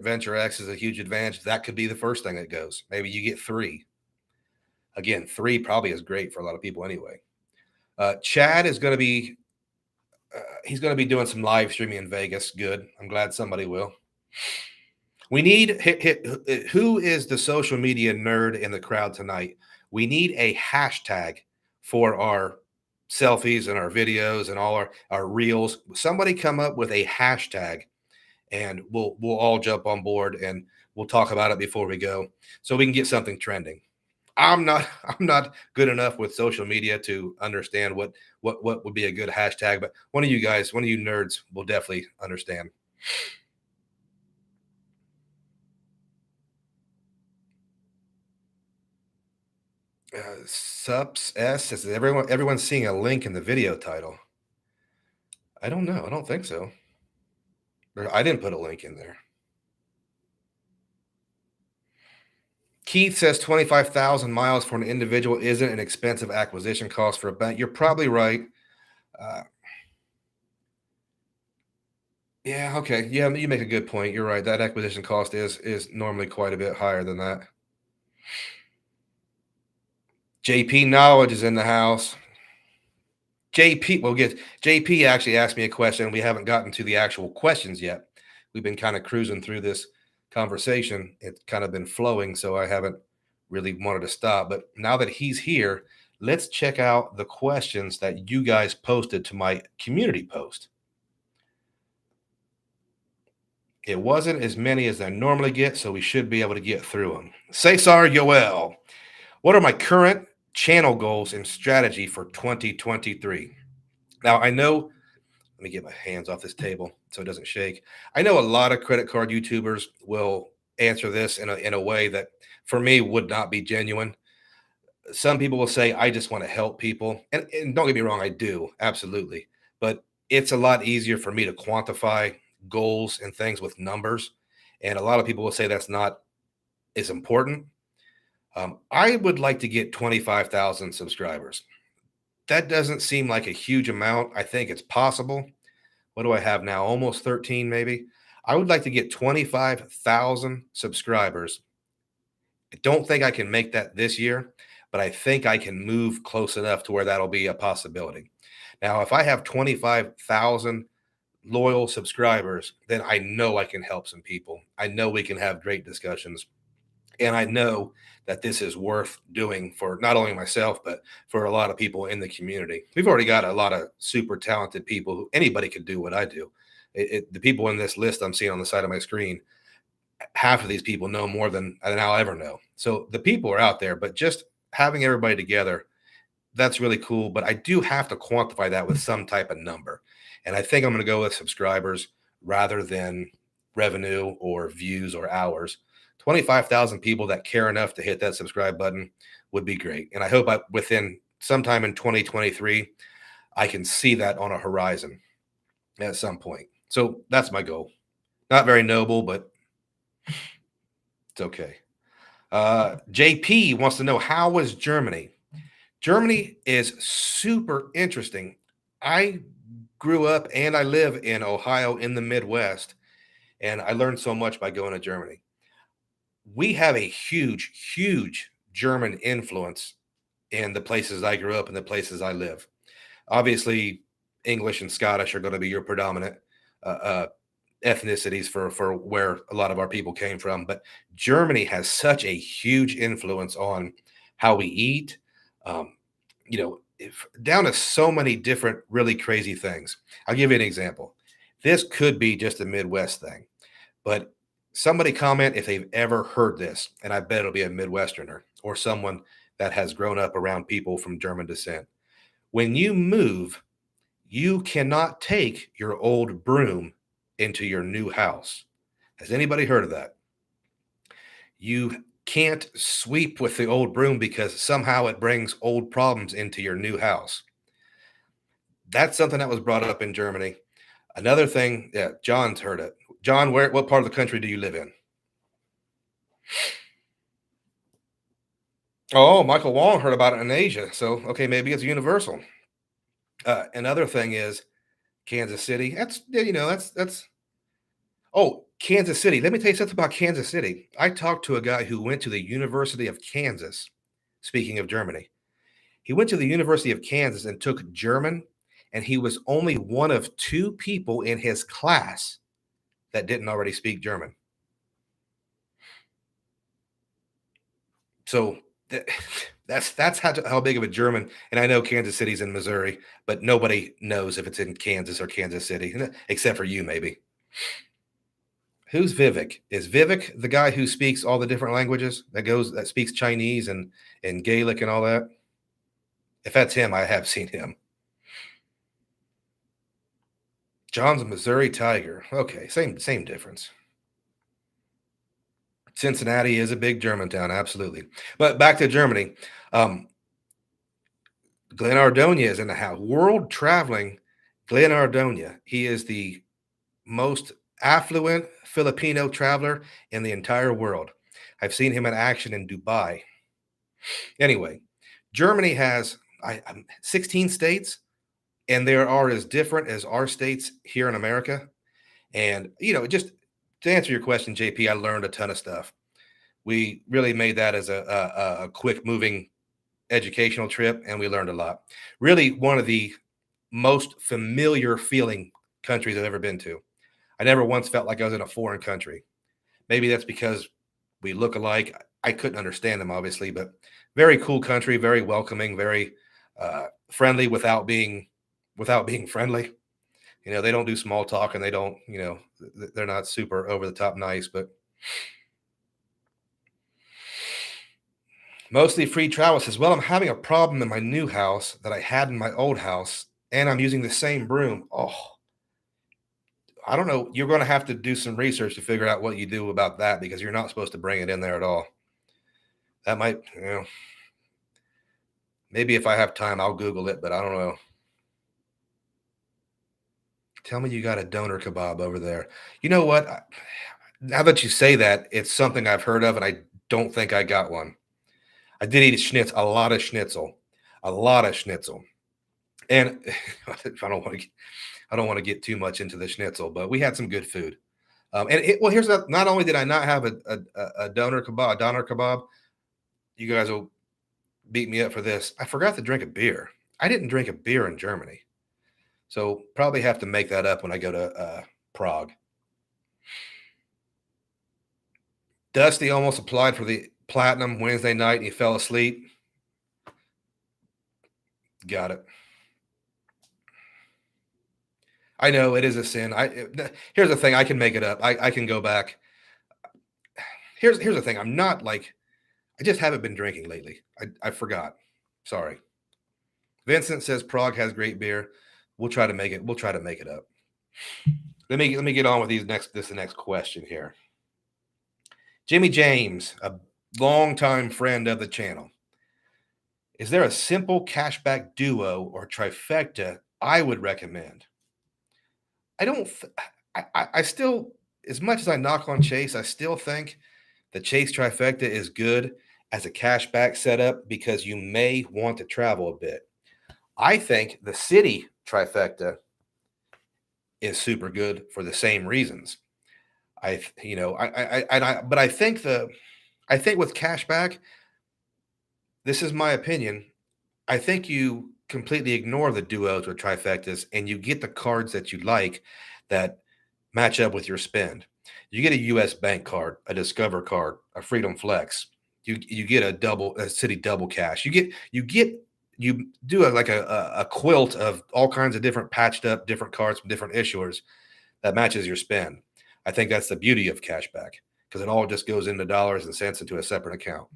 Speaker 1: Venture X is a huge advantage. That could be the first thing that goes. Maybe you get 3. Again, 3 probably is great for a lot of people anyway. Chad is going to be he's going to be doing some live streaming in Vegas. Good. I'm glad somebody will. We need who is the social media nerd in the crowd tonight? We need a hashtag for our selfies and our videos and all our reels. Somebody come up with a hashtag, and we'll all jump on board and we'll talk about it before we go so we can get something trending. I'm not good enough with social media to understand what would be a good hashtag, but one of you nerds will definitely understand. Sups S says everyone's seeing a link in the video title. I don't know. I don't think so. I didn't put a link in there. Keith says 25,000 miles for an individual isn't an expensive acquisition cost for a bank. You're probably right. Yeah, okay. Yeah, you make a good point. You're right. That acquisition cost is normally quite a bit higher than that. JP Knowledge is in the house. JP actually asked me a question. We haven't gotten to the actual questions yet. We've been kind of cruising through this conversation. It's kind of been flowing, so I haven't really wanted to stop. But now that he's here, let's check out the questions that you guys posted to my community post. It wasn't as many as I normally get, so we should be able to get through them. Cesar Yoel, what are my current channel goals and strategy for 2023? Now, I know, let me get my hands off this table so it doesn't shake. I know a lot of credit card YouTubers will answer this in a way that for me would not be genuine. Some people will say, I just want to help people. And don't get me wrong, I do, absolutely. But it's a lot easier for me to quantify goals and things with numbers. And a lot of people will say that's not as important. I would like to get 25,000 subscribers. That doesn't seem like a huge amount. I think it's possible. What do I have now? Almost 13, maybe. I would like to get 25,000 subscribers. I don't think I can make that this year, but I think I can move close enough to where that'll be a possibility. Now, if I have 25,000 loyal subscribers, then I know I can help some people. I know we can have great discussions. And I know that this is worth doing for not only myself, but for a lot of people in the community. We've already got a lot of super talented people who anybody could do what I do. The people in this list I'm seeing on the side of my screen, half of these people know more than I'll ever know. So the people are out there, but just having everybody together, that's really cool. But I do have to quantify that with some type of number. And I think I'm going to go with subscribers rather than revenue or views or hours. 25,000 people that care enough to hit that subscribe button would be great. And I hope within sometime in 2023, I can see that on a horizon at some point. So that's my goal. Not very noble, but it's okay. JP wants to know, how was Germany? Germany is super interesting. I grew up and I live in Ohio in the Midwest, and I learned so much by going to Germany. We have a huge, huge German influence in the places I grew up and the places I live. Obviously, English and Scottish are going to be your predominant uh, uh, ethnicities for where a lot of our people came from. But Germany has such a huge influence on how we eat, um, down to so many different really crazy things. I'll give you an example. This could be just a Midwest thing, but somebody comment if they've ever heard this, and I bet it'll be a Midwesterner or someone that has grown up around people from German descent. When you move, you cannot take your old broom into your new house. Has anybody heard of that? You can't sweep with the old broom because somehow it brings old problems into your new house. That's something that was brought up in Germany. Another thing, yeah, John's heard it. John, what part of the country do you live in? Oh, Michael Wong heard about it in Asia. So, okay, maybe it's universal. Another thing is Kansas City. That's yeah, that's oh, Kansas City. Let me tell you something about Kansas City. I talked to a guy who went to the University of Kansas. Speaking of Germany, he went to the University of Kansas and took German, and he was only one of two people in his class that didn't already speak German. So that's how big of a German. And I know Kansas City's in Missouri, but nobody knows if it's in Kansas or Kansas City, except for you, maybe. Who's Vivek? Is Vivek the guy who speaks all the different languages that speaks Chinese and Gaelic and all that? If that's him, I have seen him. John's a Missouri Tiger. Okay, same difference. Cincinnati is a big German town, absolutely. But back to Germany. Um, Glenn Ardonia is in the house. World traveling Glenn Ardonia. He is the most affluent Filipino traveler in the entire world. I've seen him in action in Dubai. Anyway, Germany has 16 states, and there are as different as our states here in America. And, just to answer your question, JP, I learned a ton of stuff. We really made that as a quick moving educational trip, and we learned a lot. Really, one of the most familiar feeling countries I've ever been to. I never once felt like I was in a foreign country. Maybe that's because we look alike. I couldn't understand them, obviously, but very cool country, very welcoming, very friendly without being friendly. They don't do small talk, and they don't, they're not super over the top nice, but mostly free travel. Says, well, I'm having a problem in my new house that I had in my old house, and I'm using the same broom. Oh, I don't know. You're going to have to do some research to figure out what you do about that because you're not supposed to bring it in there at all. That might, Maybe if I have time, I'll Google it, but I don't know. Tell me you got a doner kebab over there. You know what? Now that you say that, it's something I've heard of, and I don't think I got one. I did eat schnitzel, a lot of schnitzel, a lot of schnitzel, and I don't want to. I don't want to get too much into the schnitzel, but we had some good food. Well, here's not only did I not have a doner kebab, you guys will beat me up for this. I forgot to drink a beer. I didn't drink a beer in Germany, so probably have to make that up when I go to Prague. Dusty almost applied for the platinum Wednesday night and he fell asleep. Got it. I know it is a sin. Here's the thing. I can make it up. I can go back. Here's the thing. I'm not like I just haven't been drinking lately. I forgot. Sorry. Vincent says Prague has great beer. We'll try to make it. We'll try to make it up. Let me get on with the next question here. Jimmy James, a longtime friend of the channel. Is there a simple cashback duo or trifecta I would recommend? I don't. I still, as much as I knock on Chase, I still think the Chase trifecta is good as a cashback setup because you may want to travel a bit. I think the city trifecta is super good for the same reasons. But I think with cashback, this is my opinion. I think you completely ignore the duos or trifectas and you get the cards that you like that match up with your spend. You get a US Bank card, a Discover card, a Freedom Flex. You get a City double cash. You do a quilt of all kinds of different patched up different cards from different issuers that matches your spend. I think that's the beauty of cashback because it all just goes into dollars and cents into a separate account.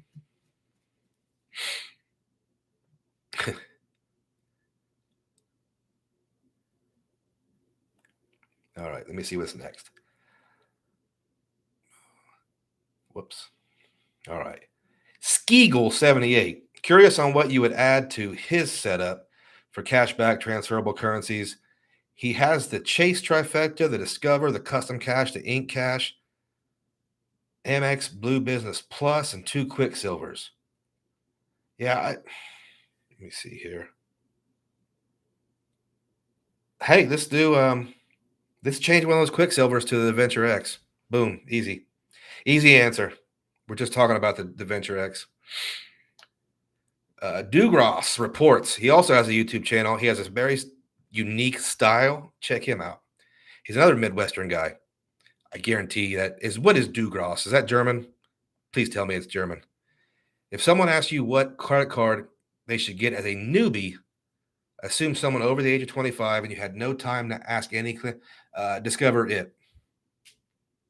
Speaker 1: All right, let me see what's next. Whoops. All right. Skeagle78. Curious on what you would add to his setup for cashback transferable currencies. He has the Chase trifecta, the Discover, the Custom Cash, the Ink Cash, Amex Blue Business Plus, and 2 Quicksilvers. Yeah, let me see here. Hey, let's change one of those Quicksilvers to the Venture X. Boom, easy. Easy answer. We're just talking about the Venture X. Dugross reports he also has a YouTube channel. He has this very unique style. Check him out. He's another Midwestern guy. I guarantee that is what is Dugross? Is that German? Please tell me it's German. If someone asks you what credit card they should get as a newbie, assume someone over the age of 25 and you had no time to ask any. Discover it.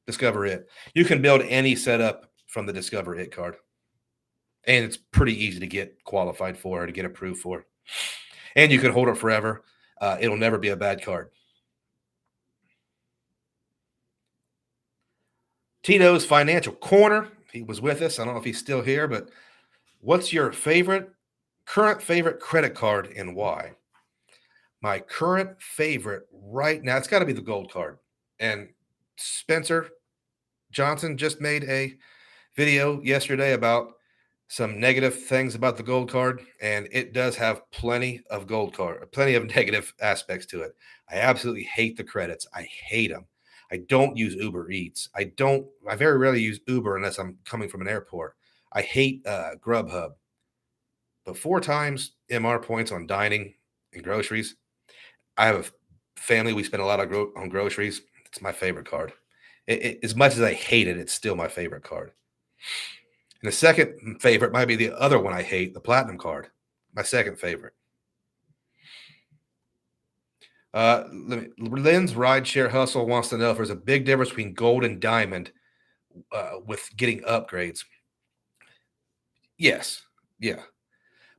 Speaker 1: Discover it. You can build any setup from the Discover it card. And it's pretty easy to get qualified for, to get approved for. And you can hold it forever. It'll never be a bad card. Tito's Financial Corner. He was with us. I don't know if he's still here, but what's your current favorite credit card and why? My current favorite right now, it's got to be the gold card. And Spencer Johnson just made a video yesterday about some negative things about the gold card, and it does have plenty of negative aspects to it. I absolutely hate the credits. I hate them. I don't use Uber Eats. I very rarely use Uber unless I'm coming from an airport. I hate Grubhub. But 4 times MR points on dining and groceries. I have a family. We spend a lot on groceries. It's my favorite card. As much as I hate it, it's still my favorite card. And the second favorite might be the other one I hate, the platinum card. My second favorite. Lynn's Rideshare Hustle wants to know if there's a big difference between gold and diamond with getting upgrades. Yes. Yeah.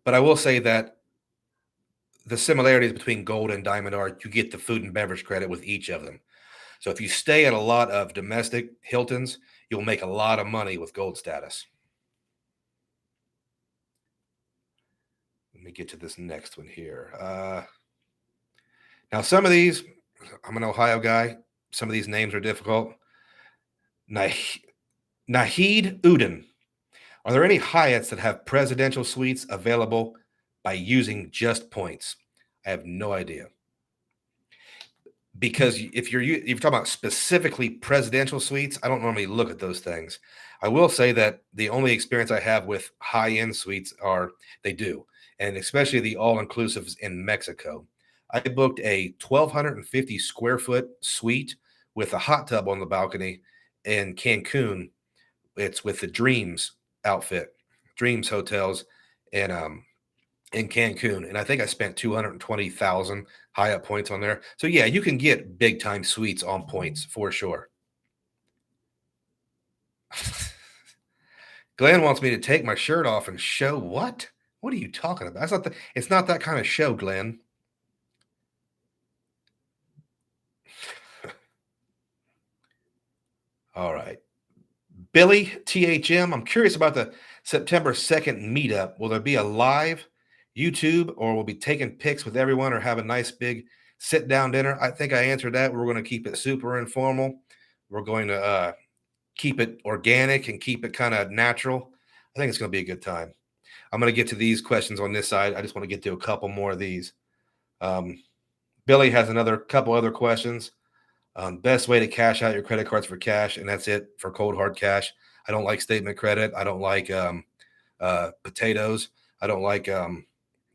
Speaker 1: But I will say that the similarities between gold and diamond are you get the food and beverage credit with each of them. So if you stay at a lot of domestic Hiltons, you'll make a lot of money with gold status. Let me get to this next one here. Now, some of these, I'm an Ohio guy. Some of these names are difficult. Nah- Nahid Udin. Are there any Hyatts that have presidential suites available by using just points? I have no idea. Because if you're talking about specifically presidential suites, I don't normally look at those things. I will say that the only experience I have with high-end suites are they do, and especially the all-inclusives in Mexico. I booked a 1,250 square foot suite with a hot tub on the balcony in Cancun. It's with the Dreams outfit, Dreams Hotels, and in Cancun, and I think I spent 220,000 high up points on there. So yeah, you can get big time suites on points for sure. Glenn wants me to take my shirt off and show what? What are you talking about? It's not that kind of show, Glenn. All right. Billy THM, I'm curious about the September 2nd meetup. Will there be a live YouTube or will be taking pics with everyone or have a nice big sit down dinner? I think I answered that. We're going to keep it super informal. We're going to keep it organic and keep it kind of natural. I think it's going to be a good time. I'm going to get to these questions on this side. I just want to get to a couple more of these. Billy has another couple other questions. Best way to cash out your credit cards for cash, and that's it for cold hard cash. I don't like statement credit. I don't like potatoes. I don't like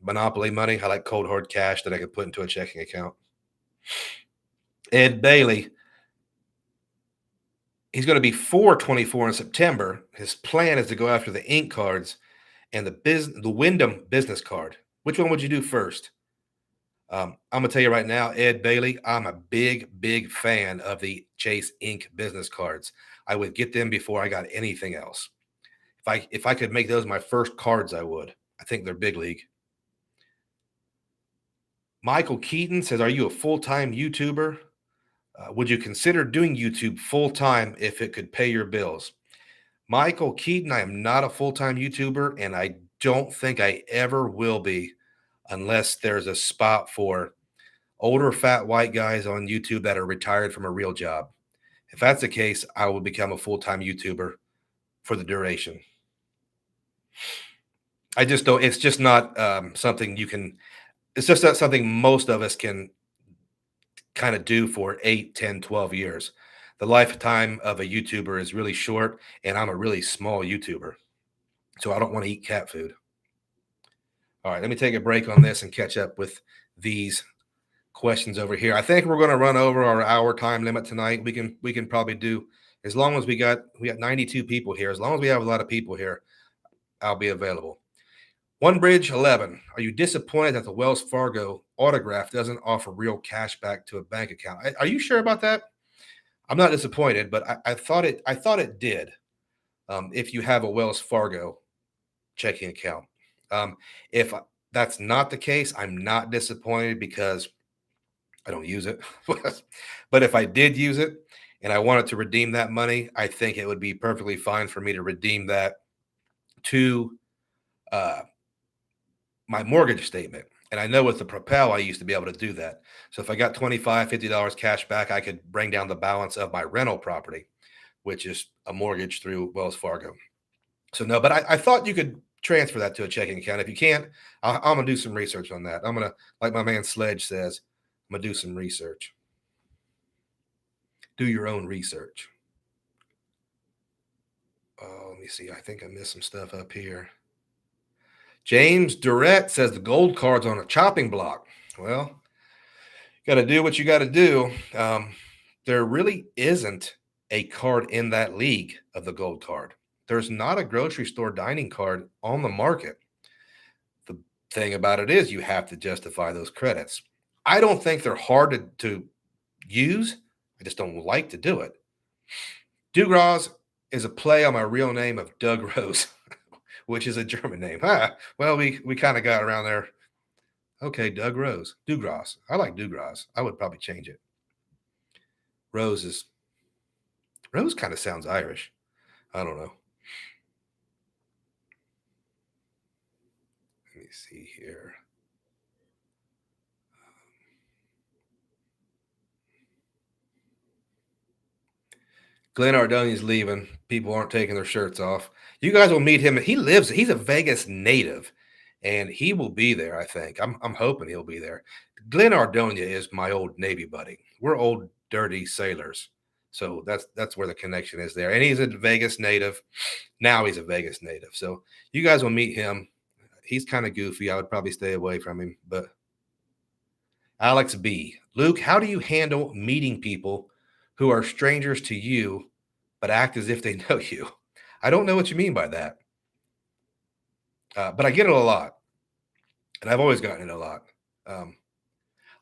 Speaker 1: monopoly money. I like cold hard cash that I could put into a checking account. Ed Bailey, he's going to be 424 in September. His plan is to go after the ink cards and the Wyndham business card. Which one would you do first? I'm gonna tell you right now, Ed Bailey, I'm a big fan of the Chase Ink business cards. I would get them before I got anything else. If I could make those my first cards, I would. I think they're big league. Michael Keaton says, "Are you a full-time YouTuber? Would you consider doing YouTube full-time if it could pay your bills?" Michael Keaton, I am not a full-time YouTuber, and I don't think I ever will be unless there's a spot for older fat white guys on YouTube that are retired from a real job. If that's the case, I will become a full-time YouTuber for the duration. I just don't, it's just not something you can, it's just not something most of us can kind of do for 8, 10, 12 years. The lifetime of a YouTuber is really short, and I'm a really small YouTuber. So I don't want to eat cat food. All right, let me take a break on this and catch up with these questions over here. I think we're going to run over our hour time limit tonight. We can probably do, as long as we got 92 people here. As long as we have a lot of people here, I'll be available. One Bridge 11. Are you disappointed that the Wells Fargo autograph doesn't offer real cash back to a bank account? Are you sure about that? I'm not disappointed, but I thought it did. If you have a Wells Fargo checking account, if that's not the case, I'm not disappointed because I don't use it. But if I did use it and I wanted to redeem that money, I think it would be perfectly fine for me to redeem that to uh, my mortgage statement. And I know with the Propel, I used to be able to do that. So if I got $25, $50 cash back, I could bring down the balance of my rental property, which is a mortgage through Wells Fargo. So no, but I thought you could transfer that to a checking account. If you can't, I'm going to do some research on that. I'm going to, like my man Sledge says, I'm going to do some research. Do your own research. Oh, let me see. I think I missed some stuff up here. James Durrett says the gold card's on a chopping block. Well, got to do what you got to do. There really isn't a card in that league of the gold card. There's not a grocery store dining card on the market. The thing about it is you have to justify those credits. I don't think they're hard to use. I just don't like to do it. Dugras is a play on my real name of Doug Rose, which is a German name. Well, we kind of got around there. Okay, Doug Rose. Dugras. I like Dugras. I would probably change it. Rose kind of sounds Irish. I don't know. Let me see here. Glenn Ardonia's leaving. People aren't taking their shirts off. You guys will meet him. He's a Vegas native, and he will be there, I think. I'm hoping he'll be there. Glenn Ardonia is my old Navy buddy. We're old dirty sailors. So that's where the connection is there. And he's a Vegas native. Now he's a Vegas native. So you guys will meet him. He's kind of goofy. I would probably stay away from him. But Alex B. Luke, how do you handle meeting people who are strangers to you but act as if they know you? I don't know what you mean by that, but I get it a lot, and I've always gotten it a lot. Um,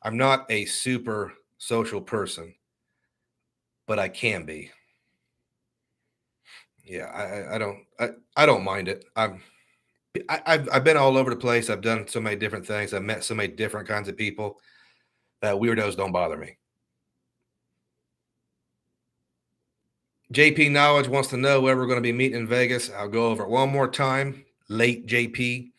Speaker 1: I'm not a super social person, but I can be. Yeah, I don't mind it. I've been all over the place. I've done so many different things. I've met so many different kinds of people that weirdos don't bother me. JP Knowledge wants to know where we're going to be meeting in Vegas. I'll go over it one more time. Late JP.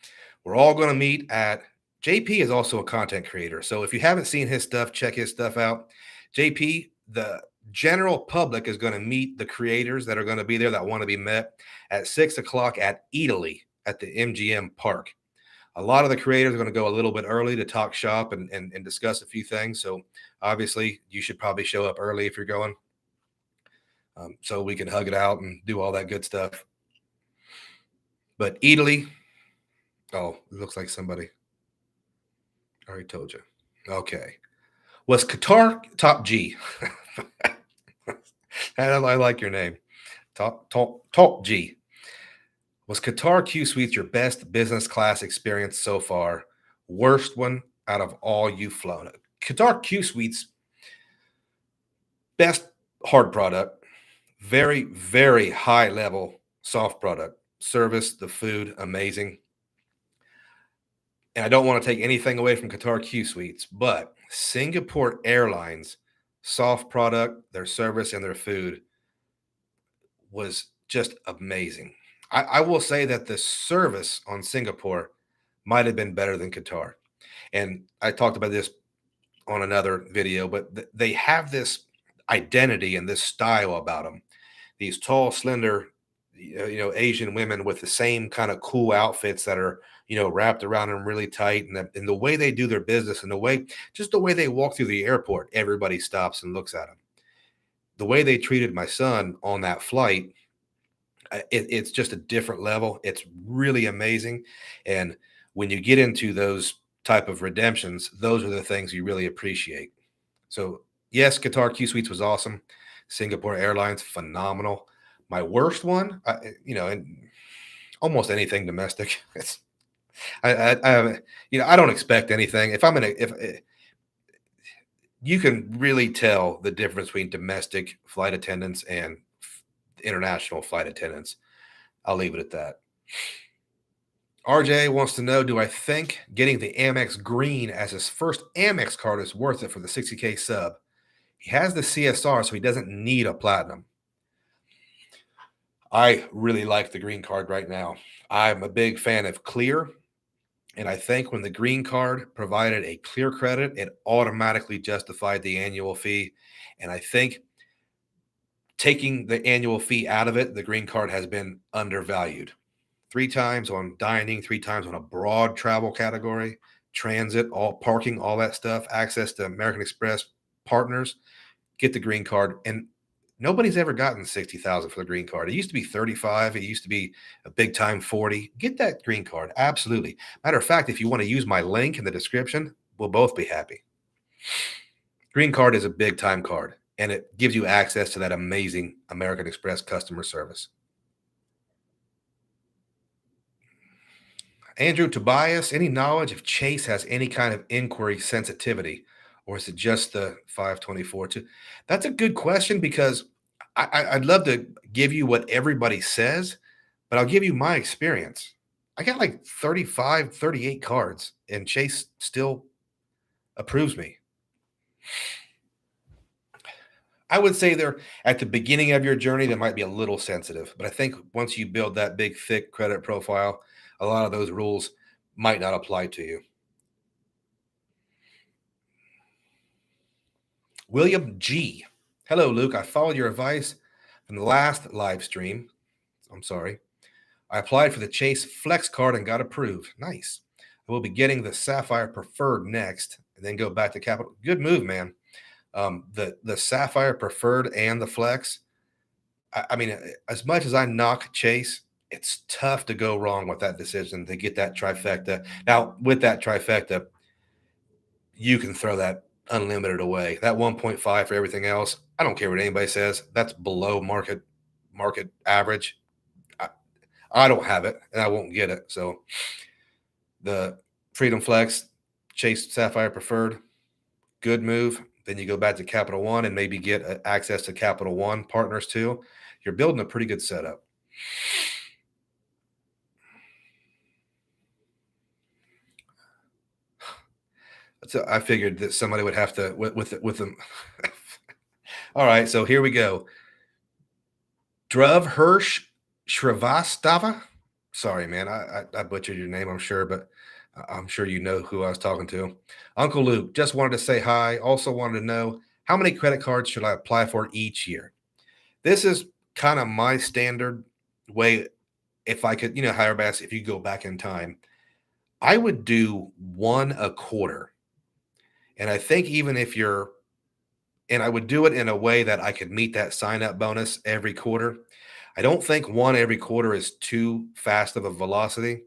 Speaker 1: We're all going to meet at JP is also a content creator. So if you haven't seen his stuff, check his stuff out. JP, the general public is going to meet the creators that are going to be there that want to be met at 6 o'clock at Italy at the MGM Park. A lot of the creators are going to go a little bit early to talk shop and discuss a few things. So obviously, you should probably show up early if you're going. So we can hug it out and do all that good stuff. But Italy, oh, it looks like somebody. I already told you. Okay. Was Qatar top G? I like your name. Top G. Was Qatar Q Suites your best business class experience so far? Worst one out of all you've flown? Qatar Q Suites, best hard product. Very, very high level soft product. Service, the food, amazing. And I don't want to take anything away from Qatar Q Suites, but Singapore Airlines soft product, their service and their food was just amazing. I will say that the service on Singapore might have been better than Qatar. And I talked about this on another video, but they have this identity and this style about them. These tall, slender, Asian women with the same kind of cool outfits that are, wrapped around them really tight. And the way they do their business and just the way they walk through the airport, everybody stops and looks at them. The way they treated my son on that flight, it's just a different level. It's really amazing. And when you get into those type of redemptions, those are the things you really appreciate. So yes, Qatar Q Suites was awesome. Singapore Airlines, phenomenal. My worst one, and almost anything domestic. It's I don't expect anything. If you can really tell the difference between domestic flight attendants and international flight attendants. I'll leave it at that. RJ wants to know, do I think getting the Amex Green as his first Amex card is worth it for the 60K sub? He has the CSR, so he doesn't need a platinum. I really like the green card right now. I'm a big fan of Clear. And I think when the green card provided a Clear credit, it automatically justified the annual fee. And I think taking the annual fee out of it, the green card has been undervalued. 3 times on dining, 3 times on a broad travel category, transit, all parking, all that stuff, access to American Express partners, get the green card. And nobody's ever gotten 60,000 for the green card. It used to be 35. It used to be a big time 40. Get that green card. Absolutely. Matter of fact, if you want to use my link in the description, we'll both be happy. Green card is a big time card, and it gives you access to that amazing American Express customer service. Andrew Tobias, any knowledge if Chase has any kind of inquiry sensitivity, or is it just the 524 too? That's a good question because I'd love to give you what everybody says, but I'll give you my experience. I got like 35, 38 cards, and Chase still approves me. I would say they're at the beginning of your journey, they might be a little sensitive, but I think once you build that big, thick credit profile, a lot of those rules might not apply to you. William G. Hello, Luke. I followed your advice from the last live stream. I'm sorry. I applied for the Chase Flex card and got approved. Nice. I will be getting the Sapphire Preferred next and then go back to Capital. Good move, man. The Sapphire Preferred and the Flex. I mean, as much as I knock Chase, it's tough to go wrong with that decision to get that trifecta. Now, with that trifecta, you can throw that unlimited away. That 1.5 for everything else, I don't care what anybody says. That's below market average. I don't have it, and I won't get it. So the Freedom Flex, Chase Sapphire Preferred, good move. Then you go back to Capital One and maybe get access to Capital One partners too. You're building a pretty good setup. So I figured that somebody would have to with them. All right, so here we go. Druv Hirsch Shrivastava. Sorry, man, I butchered your name, I'm sure, but I'm sure you know who I was talking to. Uncle Luke, just wanted to say hi. Also wanted to know how many credit cards should I apply for each year? This is kind of my standard way. If I could, how everybody asks if you go back in time, I would do one a quarter. And I think even if you're, and I would do it in a way that I could meet that sign up bonus every quarter. I don't think one every quarter is too fast of a velocity.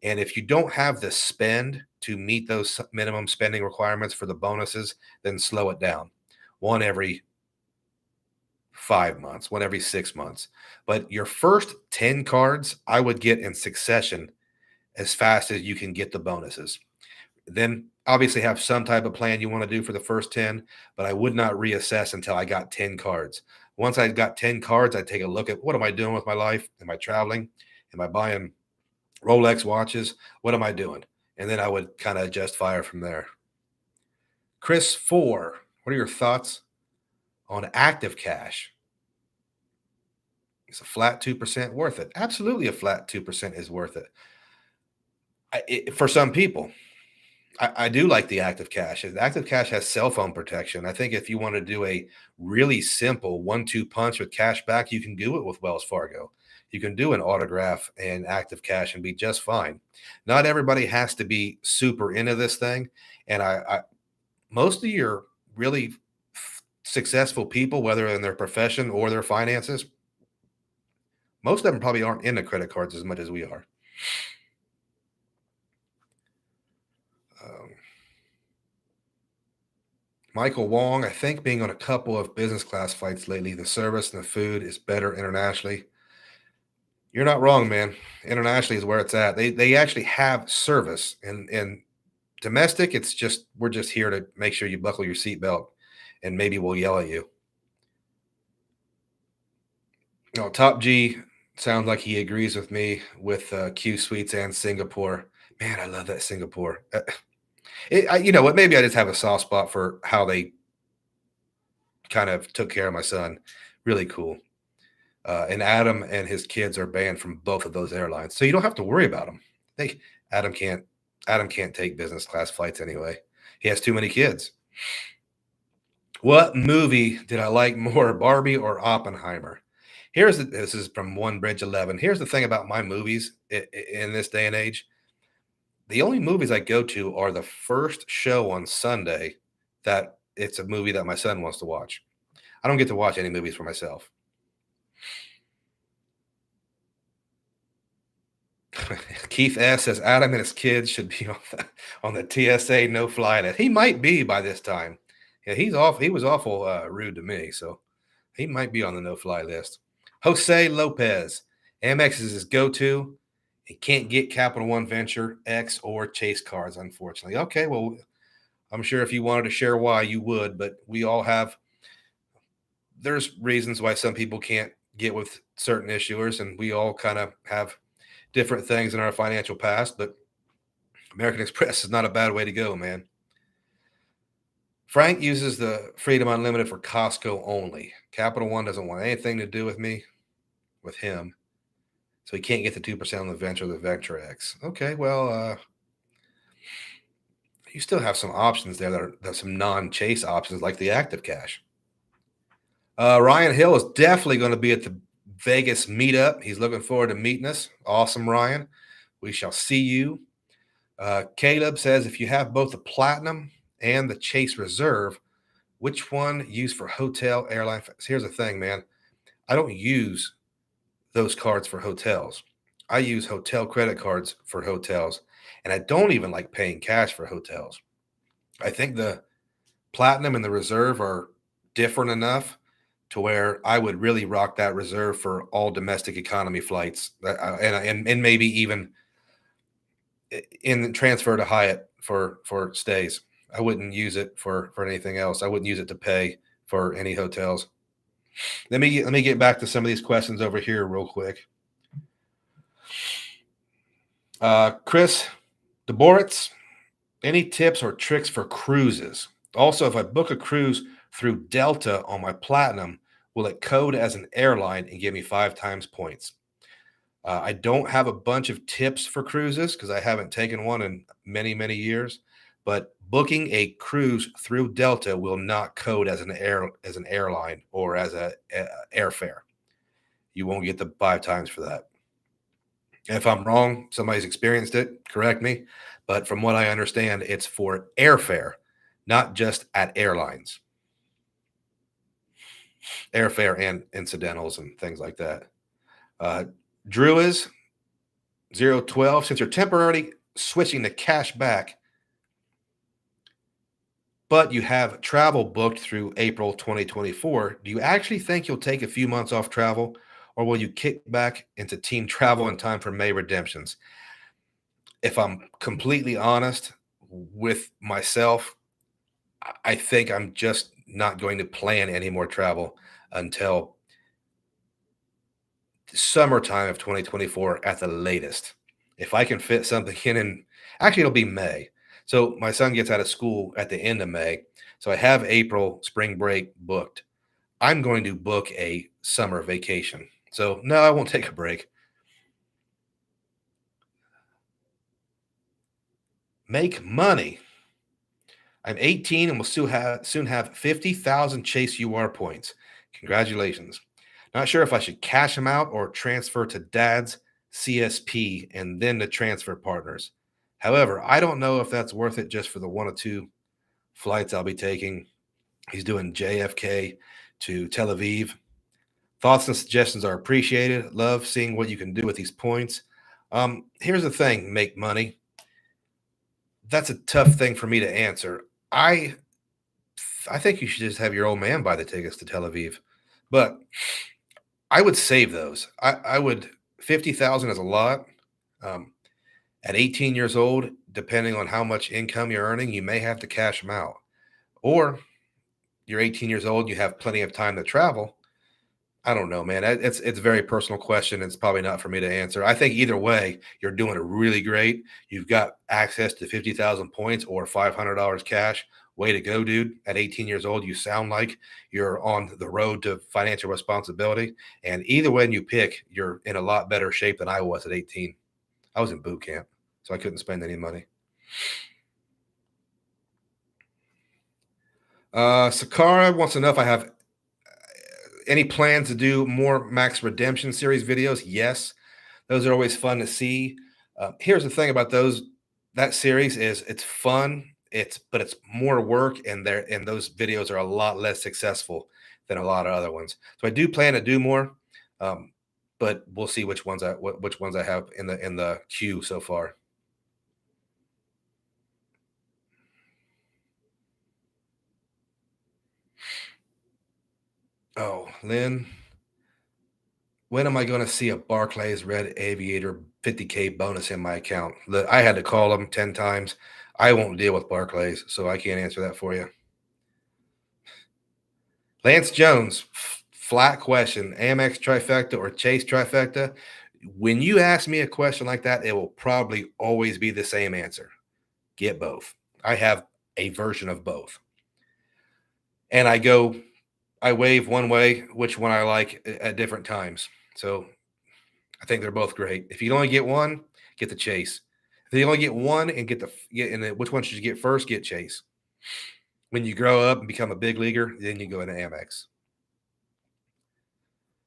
Speaker 1: And if you don't have the spend to meet those minimum spending requirements for the bonuses, then slow it down. One every 5 months, one every 6 months. But your first 10 cards, I would get in succession as fast as you can get the bonuses. Then obviously have some type of plan you want to do for the first 10, but I would not reassess until I got 10 cards. Once I got 10 cards, I'd take a look at what am I doing with my life? Am I traveling? Am I buying Rolex watches? What am I doing? And then I would kind of adjust fire from there. Chris 4, what are your thoughts on active cash? Is a flat 2% worth it? Absolutely, a flat 2% is worth it. For some people, I do like the active cash. The active cash has cell phone protection. I think if you want to do a really simple 1-2 punch with cash back, you can do it with Wells Fargo. You can do an autograph and active cash and be just fine. Not everybody has to be super into this thing. And most of your really successful people, whether in their profession or their finances, most of them probably aren't into credit cards as much as we are. Michael Wong, I think being on a couple of business class flights lately, the service and the food is better internationally. You're not wrong, man. Internationally is where it's at. They actually have service, and domestic, it's just we're just here to make sure you buckle your seatbelt, and maybe we'll yell at you. No, Top G sounds like he agrees with me with Q Suites and Singapore. Man, I love that Singapore. You know what? Maybe I just have a soft spot for how they kind of took care of my son. Really cool. And Adam and his kids are banned from both of those airlines, so you don't have to worry about them. They Adam can't Adam can't take business class flights anyway. He has too many kids. What movie did I like more, Barbie or Oppenheimer? This is from One Bridge 11. Here's the thing about my movies in this day and age. The only movies I go to are the first show on Sunday that it's a movie that my son wants to watch. I don't get to watch any movies for myself. Keith S says Adam and his kids should be on the TSA no fly list. He might be by this time. Yeah, he's off. He was awful rude to me, so he might be on the no fly list. Jose Lopez, Amex is his go to. He can't get Capital One Venture X or Chase cards, unfortunately. Okay, well, I'm sure if you wanted to share why, you would, but we all have. There's reasons why some people can't get with certain issuers, and we all kind of have different things in our financial past, but American Express is not a bad way to go, man. Frank uses the Freedom Unlimited for Costco only. Capital One doesn't want anything to do with him. So he can't get the 2% on the Venture or the Venture X. Okay, well, you still have some options there that are some non-chase options like the active cash. Ryan Hill is definitely going to be at the Vegas meetup. He's looking forward to meeting us. Awesome, Ryan. We shall see you. Caleb says if you have both the Platinum and the Chase Reserve, which one use for hotel airline? Here's the thing, man. I don't use those cards for hotels. I use hotel credit cards for hotels, and I don't even like paying cash for hotels. I think the Platinum and the Reserve are different enough to where I would really rock that Reserve for all domestic economy flights, and maybe even in transfer to Hyatt for stays. I wouldn't use it for anything else. I wouldn't use it to pay for any hotels. Let me get back to some of these questions over here real quick. Chris DeBoritz, any tips or tricks for cruises? Also, if I book a cruise through Delta on my Platinum, will it code as an airline and give me 5 times points? I don't have a bunch of tips for cruises because I haven't taken one in many, many years. But booking a cruise through Delta will not code as an airline or as a airfare. You won't get the 5 times for that. If I'm wrong, somebody's experienced it, correct me. But from what I understand, it's for airfare, not just at airlines. Airfare and incidentals and things like that. Drew is 012. Since you're temporarily switching to cash back, but you have travel booked through April 2024, do you actually think you'll take a few months off travel, or will you kick back into team travel in time for May redemptions? If I'm completely honest with myself, I think I'm just not going to plan any more travel until summertime of 2024 at the latest. If I can fit something in, actually, it'll be May. So my son gets out of school at the end of May. So I have April spring break booked. I'm going to book a summer vacation. So no, I won't take a break. Make money. I'm 18 and will soon have 50,000 Chase UR points. Congratulations. Not sure if I should cash them out or transfer to dad's CSP and then to transfer partners. However, I don't know if that's worth it just for the 1 or 2 flights I'll be taking. He's doing JFK to Tel Aviv. Thoughts and suggestions are appreciated. Love seeing what you can do with these points. Here's the thing, make money. That's a tough thing for me to answer. I think you should just have your old man buy the tickets to Tel Aviv. But I would save those. I would 50,000 is a lot. At 18 years old, depending on how much income you're earning, you may have to cash them out. Or you're 18 years old, you have plenty of time to travel. I don't know, man. It's a very personal question. It's probably not for me to answer. I think either way, you're doing it really great. You've got access to 50,000 points or $500 cash. Way to go, dude. At 18 years old, you sound like you're on the road to financial responsibility. And either one you pick, you're in a lot better shape than I was at 18. I was in boot camp, so I couldn't spend any money. Sakara wants to know if I have any plans to do more Max Redemption series videos. Yes, those are always fun to see. Here's the thing about that series is it's fun. But it's more work, and those videos are a lot less successful than a lot of other ones. So I do plan to do more, but we'll see which ones I have in the queue so far. Oh, Lynn, when am I going to see a Barclays Red Aviator 50K bonus in my account? I had to call them 10 times. I won't deal with Barclays, so I can't answer that for you. Lance Jones, flat question: Amex trifecta or Chase trifecta? When you ask me a question like that, it will probably always be the same answer. Get both. I have a version of both. And I wave one way, which one I like at different times. So I think they're both great. If you only get one, get the Chase. They only get one and which one should you get first? Get Chase. When you grow up and become a big leaguer, then you go into Amex.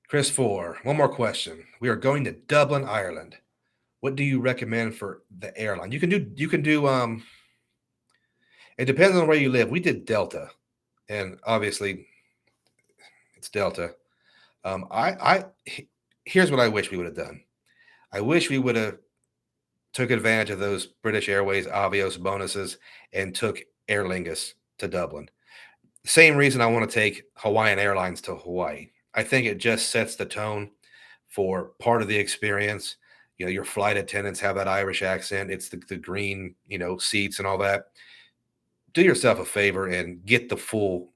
Speaker 1: Chris Four, one more question. We are going to Dublin, Ireland. What do you recommend for the airline? You can do it depends on where you live. We did Delta, and obviously it's Delta. Here's what I wish we would have done. I wish we would have took advantage of those British Airways Avios bonuses and took Aer Lingus to Dublin. Same reason I want to take Hawaiian Airlines to Hawaii. I think it just sets the tone for part of the experience. Your flight attendants have that Irish accent. It's the green, seats and all that. Do yourself a favor and get the full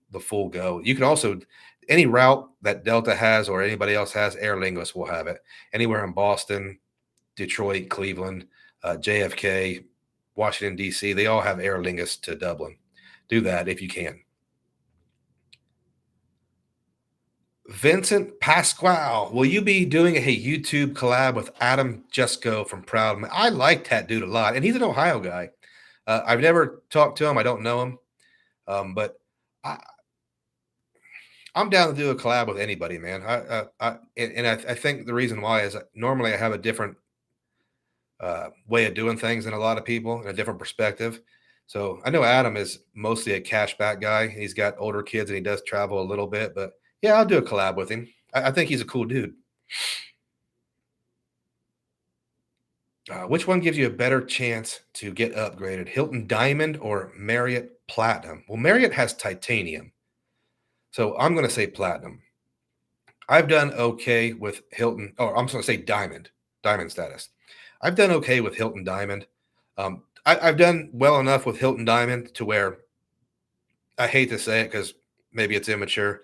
Speaker 1: go. You can also any route that Delta has or anybody else has, Aer Lingus will have it. Anywhere in Boston, Detroit, Cleveland, JFK, Washington D.C., they all have Aer Lingus to Dublin. Do that if you can. Vincent Pasquale, will you be doing a YouTube collab with Adam Jusko from Proud Man? I like that dude a lot, and he's an Ohio guy. I've never talked to him. I don't know him, but I, I'm down to do a collab with anybody, man. I think the reason why is normally I have a different way of doing things than a lot of people and a different perspective. So I know Adam is mostly a cashback guy. He's got older kids and he does travel a little bit, but yeah, I'll do a collab with him. I think he's a cool dude. Which one gives you a better chance to get upgraded, Hilton Diamond or Marriott Platinum? Well, Marriott has titanium, so I'm going to say Platinum. I've done okay with Hilton, or I'm just going to say Diamond status. I've done okay with Hilton Diamond. I've done well enough with Hilton Diamond to where I hate to say it because maybe it's immature,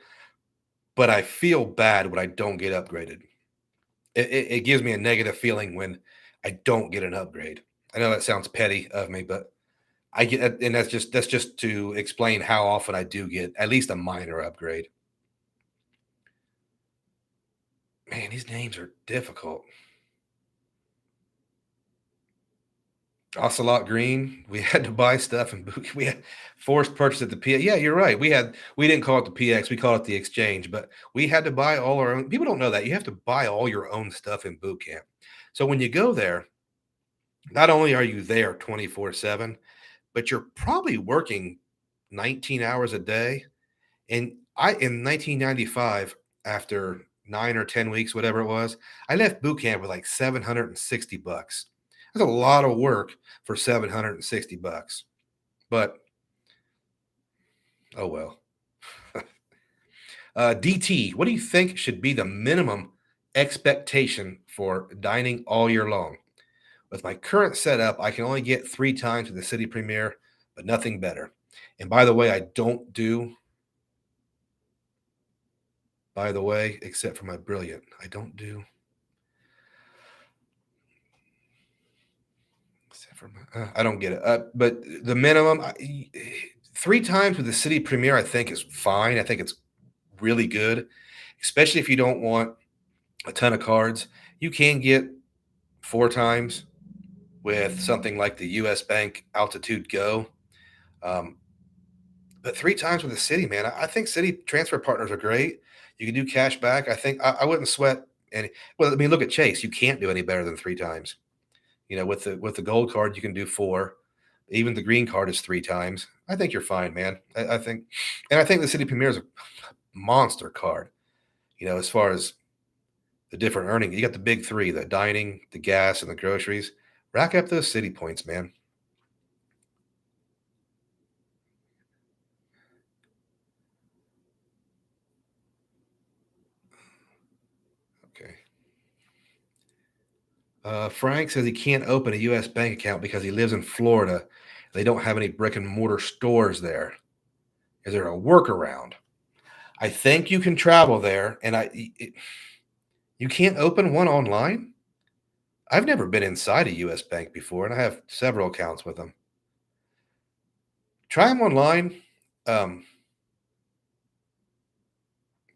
Speaker 1: but I feel bad when I don't get upgraded. It gives me a negative feeling when I don't get an upgrade. I know that sounds petty of me, but I get, and that's just to explain how often I do get at least a minor upgrade. Man, these names are difficult. Ocelot Green. We had to buy stuff and we had forced purchase at the PX. Yeah, you're right. We didn't call it the PX. We call it the exchange, but we had to buy all our own. People don't know that you have to buy all your own stuff in boot camp. So when you go there, not only are you there 24/7, but you're probably working 19 hours a day. And I in 1995, after 9 or 10 weeks, whatever it was, I left boot camp with like $760. That's a lot of work for $760. But oh well. DT, what do you think should be the minimum expectation for dining all year long? With my current setup, I can only get 3 times to the city premiere, but nothing better. And by the way, I don't do, by the way, except for my brilliant, I don't do, except for I don't get it. But the minimum, 3 times with the city premiere, I think is fine. I think it's really good, especially if you don't want a ton of cards. You can get 4 times with something like the US Bank Altitude Go. Um, but 3 times with the city, man, I think city transfer partners are great. You can do cash back. I think I wouldn't sweat any. Well, I mean, look at Chase. You can't do any better than 3 times. With the gold card, you can do 4. Even the green card is 3 times. I think you're fine, man. I think the city premier is a monster card. As far as the different earning, you got the big three: the dining, the gas, and the groceries. Rack up those city points, man. Okay. Frank says he can't open a U.S. bank account because he lives in Florida. They don't have any brick and mortar stores there. Is there a workaround? I think you can travel there, and you can't open one online. I've never been inside a U.S. bank before, and I have several accounts with them. Try them online. Um,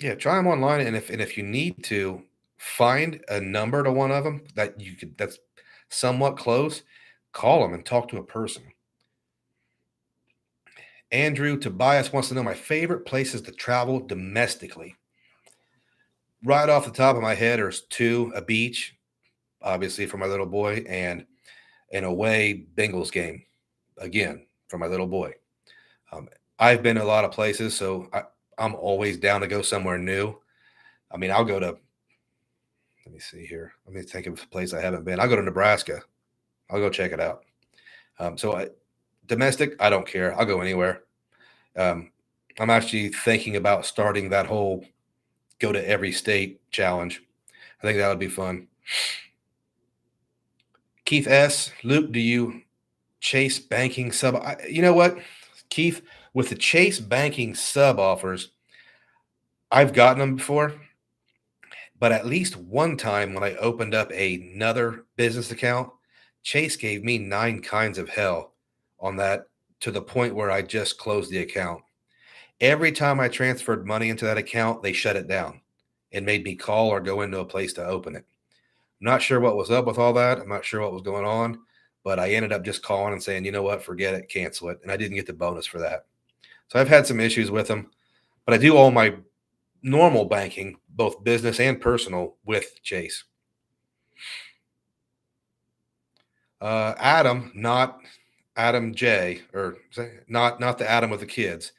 Speaker 1: yeah, try them online, and if you need to find a number to one of them that's somewhat close, Call them and talk to a person. Andrew Tobias wants to know my favorite places to travel domestically. Right off the top of my head, there's two: a beach, obviously for my little boy, and an away Bengals game, again for my little boy. Um, I've been to a lot of places, so I'm always down to go somewhere new. I mean, I'll go to. Let me see here. Let me think of a place I haven't been. I'll go to Nebraska. I'll go check it out. Domestic, I don't care. I'll go anywhere. Um, I'm actually thinking about starting that whole go to every state challenge. I think that would be fun. Keith S. Luke, do you Chase banking sub? You know what, Keith, with the Chase banking sub offers, I've gotten them before, but at least one time when I opened up another business account, Chase gave me nine kinds of hell on that, to the point where I just closed the account. Every time I transferred money into that account, they shut it down and made me call or go into a place to open it. I'm not sure what was up with all that. I'm not sure what was going on, but I ended up just calling and saying, you know what, forget it, cancel it. And I didn't get the bonus for that. So I've had some issues with them, but I do all my normal banking, both business and personal, with Chase. Adam, not Adam J, or not the Adam with the kids.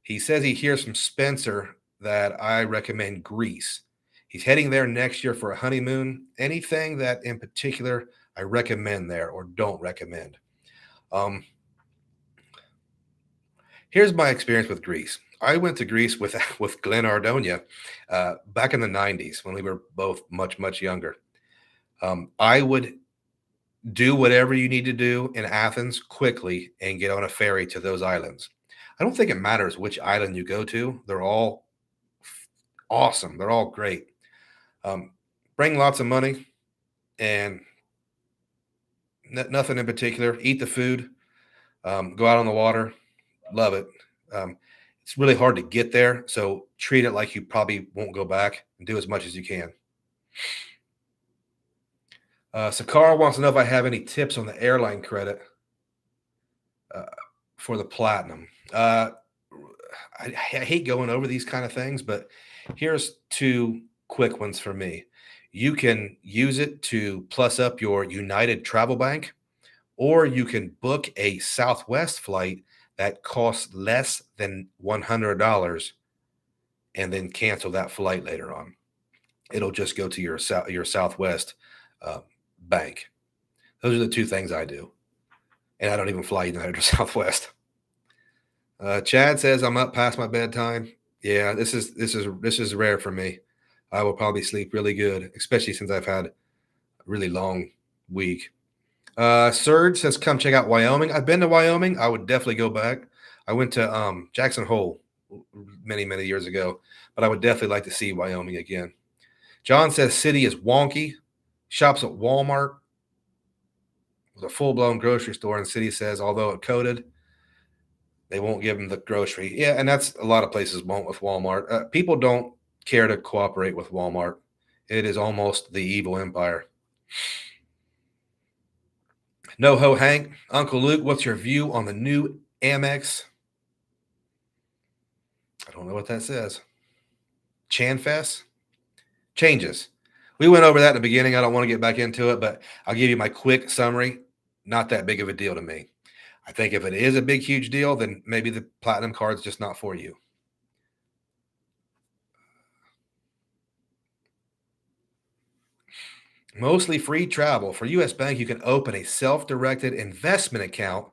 Speaker 1: He says he hears from Spencer that I recommend Greece. He's heading there next year for a honeymoon. Anything that in particular I recommend there or don't recommend? Um, Here's my experience with Greece. I went to Greece with with Glenn Ardonia back in the '90s when we were both much younger. I would do whatever you need to do in Athens quickly and get on a ferry to those islands. I don't think it matters which island you go to; they're all awesome. They're all great. Um, Bring lots of money and nothing in particular. Eat the food. Go out on the water. Love it. Um, it's really hard to get there, so treat it like you probably won't go back and do as much as you can. Sakara wants to know if I have any tips on the airline credit uh, for the platinum. I hate going over these kind of things, but here's two quick ones for me. You can use it to plus up your United Travel Bank, or you can book a Southwest flight that costs less than $100 and then cancel that flight later on. It'll just go to your Southwest uh, bank. Those are the two things I do, and I don't even fly United or Southwest. Chad says I'm up past my bedtime. Yeah, this is rare for me. I will probably sleep really good, especially since I've had a really long week. Serge says come check out Wyoming. I've been to Wyoming. I would definitely go back. I went to Jackson Hole many years ago, but I would definitely like to see Wyoming again. John says city is wonky. Shops at Walmart with a full-blown grocery store, and city says although it coded, they won't give them the grocery. Yeah, and that's a lot of places won't with Walmart. People don't care to cooperate with Walmart. It is almost the evil empire. No ho Hank, Uncle Luke, what's your view on the new Amex? I don't know what that says. Chanfest? Changes. We went over that in the beginning. I don't want to get back into it, but I'll give you my quick summary. Not that big of a deal to me. I think if it is a big, huge deal, then maybe the platinum card's just not for you. Mostly free travel. For US Bank, you can open a self-directed investment account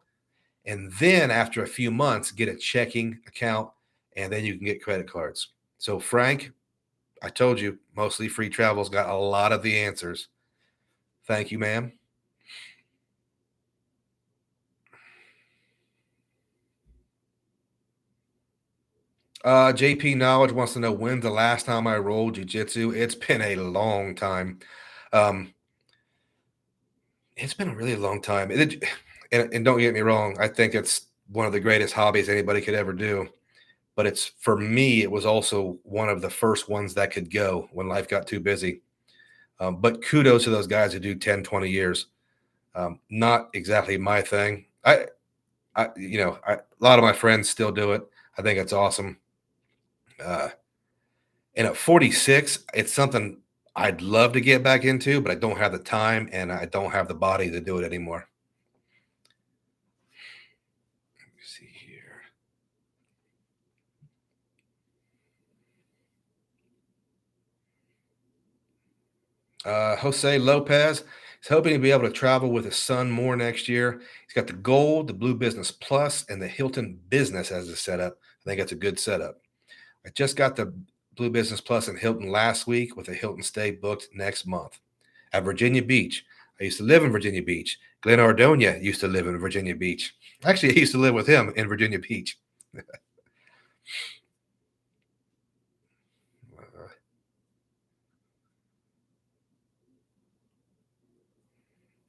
Speaker 1: and then after a few months get a checking account and then you can get credit cards. So Frank, I told you, mostly free travel's got a lot of the answers. Thank you, ma'am. JP Knowledge wants to know when's the last time I rolled jujitsu. It's been a long time. Um, it's been a really long time. And don't get me wrong, I think it's one of the greatest hobbies anybody could ever do. But it's for me, it was also one of the first ones that could go when life got too busy. But kudos to those guys who do 10, 20 years. Not exactly my thing. A lot of my friends still do it. I think it's awesome. Uh, and at 46, it's something I'd love to get back into, but I don't have the time and I don't have the body to do it anymore. Let me see here. Jose Lopez is hoping to be able to travel with his son more next year. He's got the Gold, the Blue Business Plus, and the Hilton Business as a setup. I think that's a good setup. I just got the Blue Business Plus in Hilton last week with a Hilton stay booked next month at Virginia Beach. I used to live in Virginia Beach. Glenn Ardonia used to live in Virginia Beach. Actually, I used to live with him in Virginia Beach.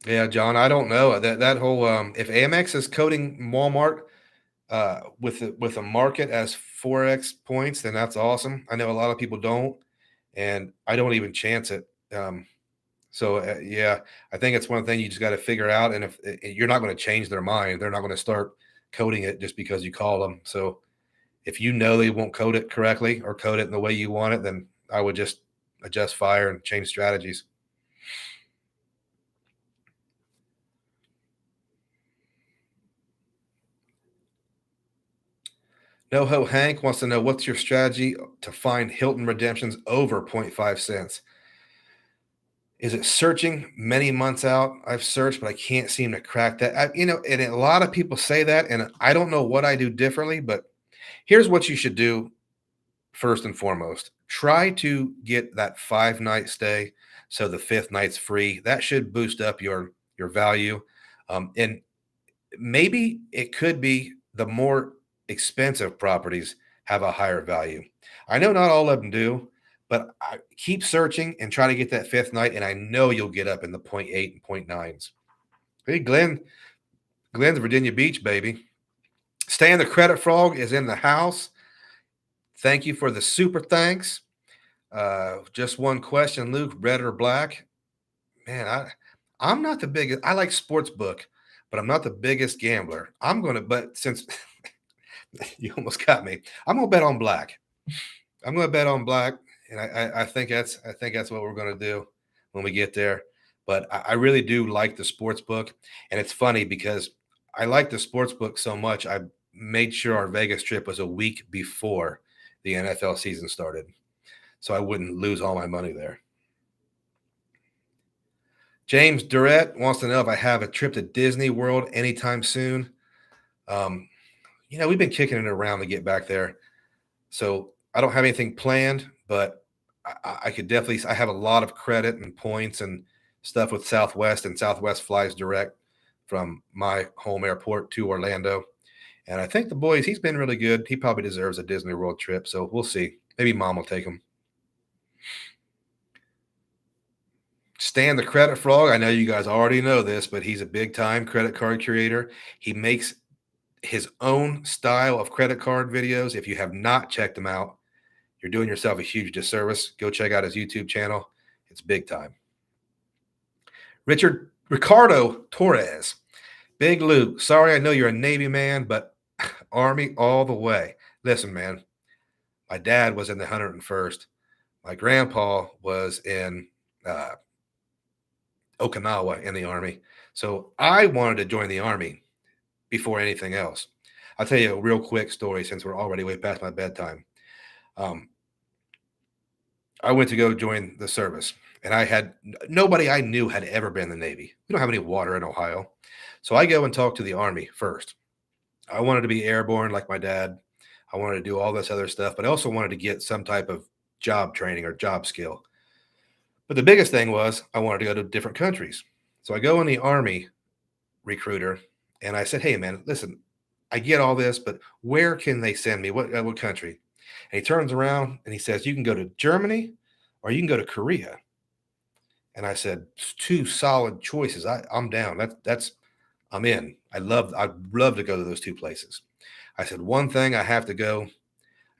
Speaker 1: Yeah, John, I don't know that whole if Amex is coding Walmart with a market as 4x points, then that's awesome. I know a lot of people don't, and I don't even chance it. Yeah, I think it's one thing you just got to figure out. And if you're not going to change their mind, they're not going to start coding it just because you call them. So if you know they won't code it correctly or code it in the way you want it, then I would just adjust fire and change strategies. NoHo Hank wants to know what's your strategy to find Hilton redemptions over zero point 0.5 cents. Is it searching many months out? I've searched, but I can't seem to crack that. And a lot of people say that, and I don't know what I do differently, but here's what you should do first and foremost. Try to get that 5 night stay so the fifth night's free. That should boost up your value. And maybe it could be the more expensive properties have a higher value. I know not all of them do, but I keep searching and try to get that fifth night, and I know you'll get up in the point 0.8 and point 0.9s. Hey, Glenn's Virginia Beach, baby. Stan the Credit Frog is in the house. Thank you for the super thanks. Just one question, Luke, red or black? Man, I'm not the biggest. I like sports book, but I'm not the biggest gambler. But since you almost got me, I'm gonna bet on black. I'm gonna bet on black, and I think that's what we're gonna do when we get there. But I really do like the sports book, and it's funny because I like the sports book so much. I made sure our Vegas trip was a week before the NFL season started, so I wouldn't lose all my money there. James Durrett wants to know if I have a trip to Disney World anytime soon. Um, we've been kicking it around to get back there. So I don't have anything planned, but I could definitely. I have a lot of credit and points and stuff with Southwest, and Southwest flies direct from my home airport to Orlando. And I think the boys, he's been really good. He probably deserves a Disney World trip. So we'll see. Maybe mom will take him. Stan the Credit Frog. I know you guys already know this, but he's a big time credit card creator. He makes his own style of credit card videos. If you have not checked them out, you're doing yourself a huge disservice. Go check out his YouTube channel. It's big time. Ricardo Torres. Big Luke. Sorry, I know you're a Navy man, but Army all the way. Listen, man, my dad was in the 101st. My grandpa was in Okinawa in the Army. So I wanted to join the Army before anything else. I'll tell you a real quick story since we're already way past my bedtime. Um, I went to go join the service, and I had nobody I knew had ever been in the Navy. We don't have any water in Ohio. So I go and talk to the Army first. I wanted to be airborne like my dad. I wanted to do all this other stuff, but I also wanted to get some type of job training or job skill. But the biggest thing was I wanted to go to different countries. So I go in the Army recruiter and I said, "Hey, man, listen, I get all this, but where can they send me? What country?" And he turns around and he says, "You can go to Germany or you can go to Korea." And I said, "Two solid choices. I'm down. I'm in. I'd love to go to those two places." I said, "One thing I have to go.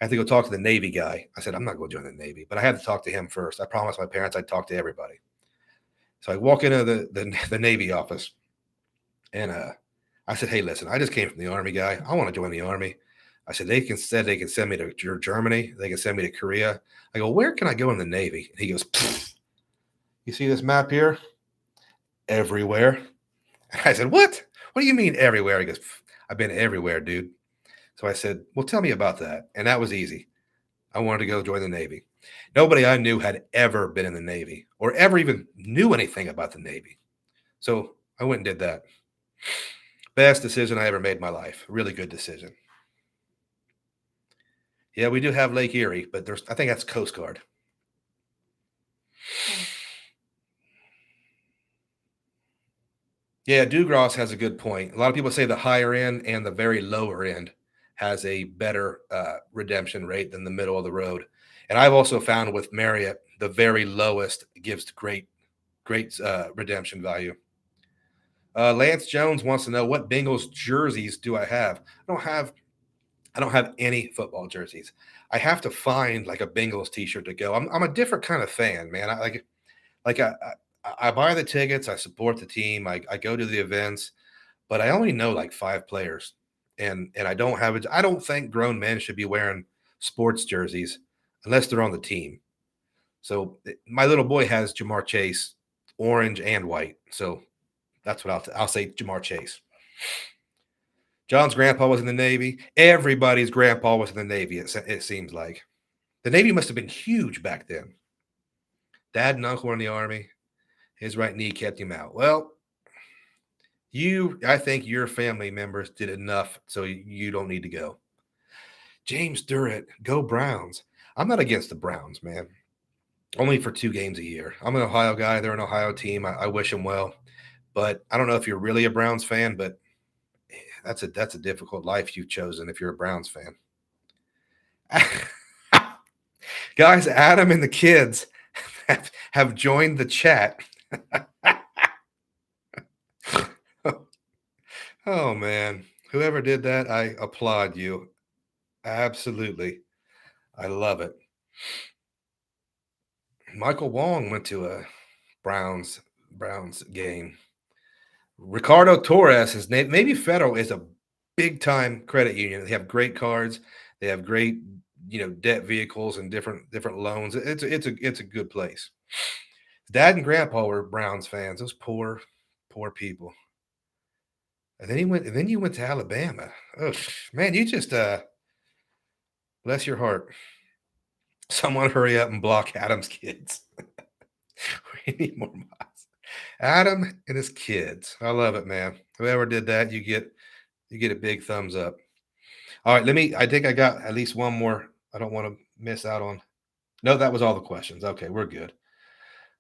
Speaker 1: I have to go talk to the Navy guy." I said, "I'm not going to join the Navy, but I had to talk to him first. I promised my parents I'd talk to everybody." So I walk into the Navy office, And I said, "Hey, listen, I just came from the army, guy. I want to join the army." I said, they can send me to Germany. They can send me to Korea. I go, where can I go in the Navy? And he goes, "Pfft, you see this map here? Everywhere." And I said, what? What do you mean everywhere? He goes, "Pfft, I've been everywhere, dude." So I said, well, tell me about that. And that was easy. I wanted to go join the Navy. Nobody I knew had ever been in the Navy or ever even knew anything about the Navy. So I went and did that. Best decision I ever made in my life. Really good decision. Yeah, we do have Lake Erie, but I think that's Coast Guard. Yeah, Dugross has a good point. A lot of people say the higher end and the very lower end has a better redemption rate than the middle of the road. And I've also found with Marriott, the very lowest gives great redemption value. Lance Jones wants to know what Bengals jerseys do I have? I don't have any football jerseys. I have to find like a Bengals t-shirt to go. I'm a different kind of fan, man. Like I buy the tickets, I support the team, I go to the events, but I only know like 5 players, and I don't have it. I don't think grown men should be wearing sports jerseys unless they're on the team. So my little boy has Jamar Chase, orange and white. So that's what I'll say. Jamar Chase. John's grandpa was in the Navy. Everybody's grandpa was in the Navy. It seems like the Navy must have been huge back then. Dad and uncle were in the Army. His right knee kept him out. Well, I think your family members did enough, so you don't need to go. James Durrett, go Browns. I'm not against the Browns, man. Only for 2 games a year. I'm an Ohio guy. They're an Ohio team. I wish them well, but I don't know if you're really a Browns fan. But that's a difficult life you've chosen if you're a Browns fan. Guys, Adam and the kids have joined the chat. Oh man, whoever did that, I applaud you. Absolutely. I love it. Michael Wong went to a Browns game. Ricardo Torres is Navy Federal is a big time credit union. They have great cards. They have great, debt vehicles and different loans. It's a good place. Dad and Grandpa were Browns fans. Those poor people. And then you went to Alabama. Oh man, you just bless your heart. Someone hurry up and block Adam's kids. We need more mods. Adam and his kids. I love it, man. Whoever did that, you get a big thumbs up. All right, I think I got at least one more. I don't want to miss out on. No, that was all the questions. Okay, we're good.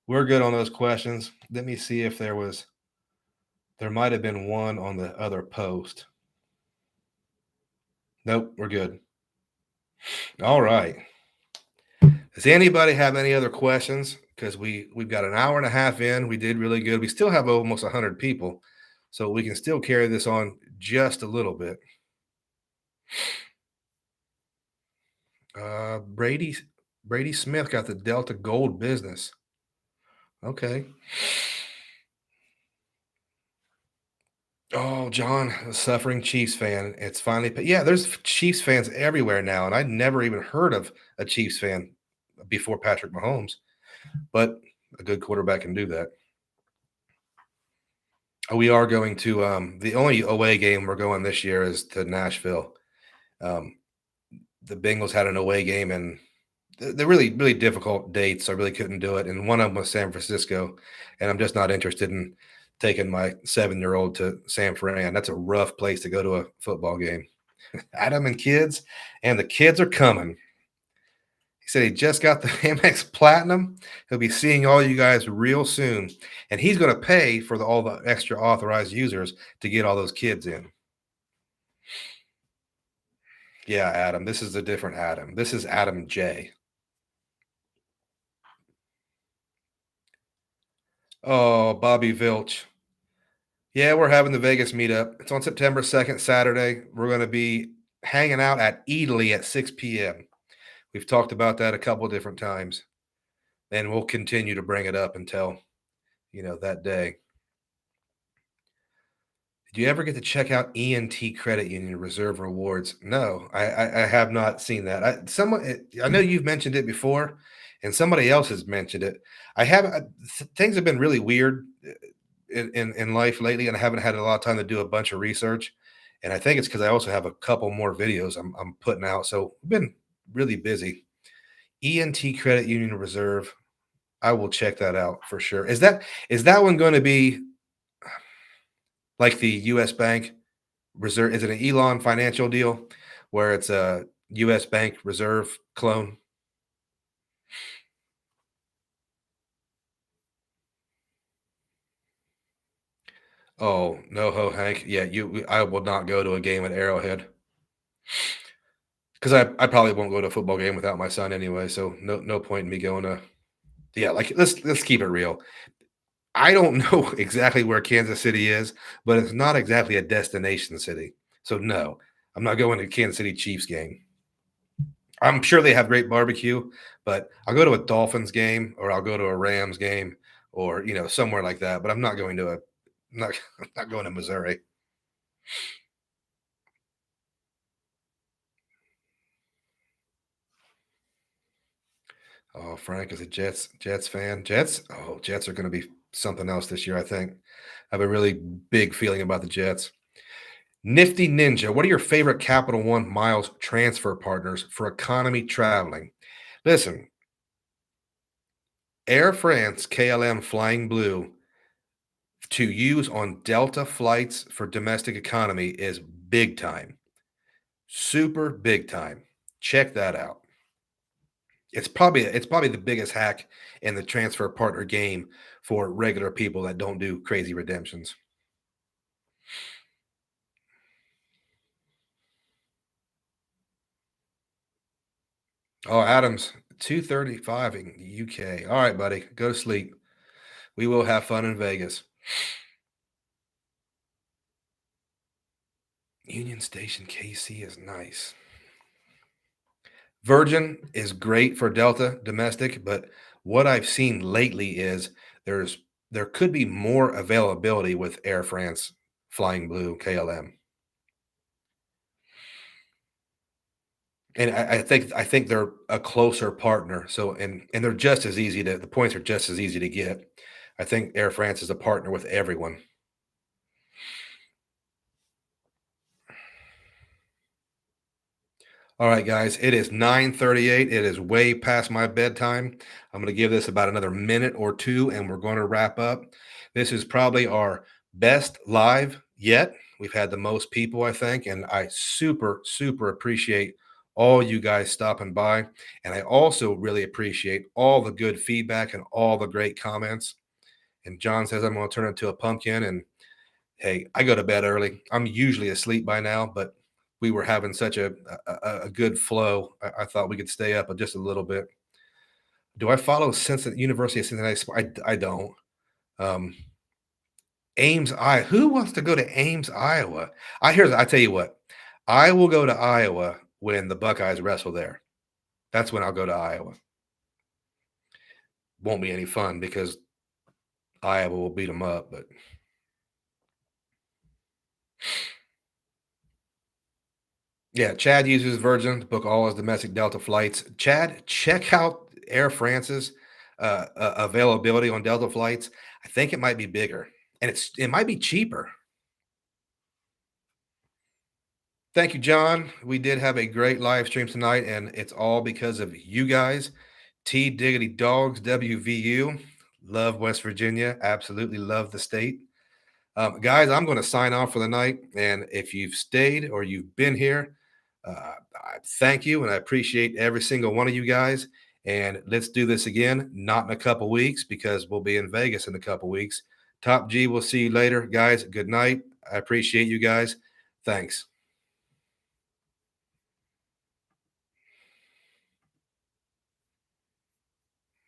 Speaker 1: We're good on those questions. Let me see if there might have been one on the other post. Nope, we're good. All right. Does anybody have any other questions? Because we've got an hour and a half in. We did really good. We still have almost 100 people, so we can still carry this on just a little bit. Brady Smith got the Delta Gold business. Okay. Oh, John, a suffering Chiefs fan. It's finally, but yeah, there's Chiefs fans everywhere now, and I'd never even heard of a Chiefs fan before Patrick Mahomes. But a good quarterback can do that. We are going to the only away game we're going this year is to Nashville. Um, the Bengals had an away game, and they're really difficult dates. I really couldn't do it, and one of them was San Francisco, and I'm just not interested in taking my 7-year-old to San Fran. That's a rough place to go to a football game. Adam and kids, and the kids are coming. He said he just got the Amex Platinum. He'll be seeing all you guys real soon, and he's going to pay for all the extra authorized users to get all those kids in. Yeah, Adam. This is a different Adam. This is Adam J. Oh, Bobby Vilch. Yeah, we're having the Vegas meetup. It's on September 2nd, Saturday. We're going to be hanging out at Italy at 6 p.m. We've talked about that a couple different times, and we'll continue to bring it up until, that day. Do you ever get to check out ENT Credit Union Reserve Rewards? No, I have not seen that. I know you've mentioned it before, and somebody else has mentioned it. I have things have been really weird in life lately, and I haven't had a lot of time to do a bunch of research. And I think it's because I also have a couple more videos I'm putting out, so I've been really busy. ENT Credit Union Reserve. I will check that out for sure. Is that one going to be like the U.S. Bank Reserve? Is it an Elon financial deal where it's a U.S. Bank Reserve clone? Oh no, ho Hank. Yeah, I will not go to a game at Arrowhead because I probably won't go to a football game without my son anyway. So no point in me going to. Yeah, like let's keep it real. I don't know exactly where Kansas City is, but it's not exactly a destination city. So no, I'm not going to Kansas City Chiefs game. I'm sure they have great barbecue, but I'll go to a Dolphins game or I'll go to a Rams game or somewhere like that. But I'm not going to not I'm not going to Missouri. Oh, Frank is a Jets fan. Jets are going to be something else this year. I think I have a really big feeling about the Jets. Nifty Ninja, what are your favorite Capital One miles transfer partners for economy traveling? Listen, Air France KLM Flying Blue to use on Delta flights for domestic economy is big time. Super big time. Check that out. It's probably the biggest hack in the transfer partner game for regular people that don't do crazy redemptions. Oh, Adams, 2:35 in UK. All right, buddy, go to sleep. We will have fun in Vegas. Union Station KC is nice. Virgin is great for Delta domestic, but what I've seen lately is there's there could be more availability with Air France Flying Blue KLM. And I think they're a closer partner. So and they're just as easy to the points are just as easy to get. I think Air France is a partner with everyone. All right, guys, it is 9:38. It is way past my bedtime. I'm going to give this about another minute or two, and we're going to wrap up. This is probably our best live yet. We've had the most people, I think, and I super, super appreciate all you guys stopping by. And I also really appreciate all the good feedback and all the great comments. And John says I'm going to turn into a pumpkin, and hey, I go to bed early. I'm usually asleep by now, but we were having such a good flow. I thought we could stay up just a little bit. Do I follow Cincinnati University of Cincinnati? I don't. Um, Ames, I who wants to go to Ames, Iowa? I tell you what, I will go to Iowa when the Buckeyes wrestle there. That's when I'll go to Iowa. Won't be any fun because Iowa will beat them up, but yeah, Chad uses Virgin to book all his domestic Delta flights. Chad, check out Air France's availability on Delta flights. I think it might be bigger, and it might be cheaper. Thank you, John. We did have a great live stream tonight, and it's all because of you guys. T Diggity Dogs WVU. Love West Virginia. Absolutely love the state. Guys, I'm going to sign off for the night. And if you've stayed or you've been here, I thank you and I appreciate every single one of you guys. And let's do this again, not in a couple weeks because we'll be in Vegas in a couple weeks. Top G, we'll see you later. Guys, good night. I appreciate you guys. Thanks.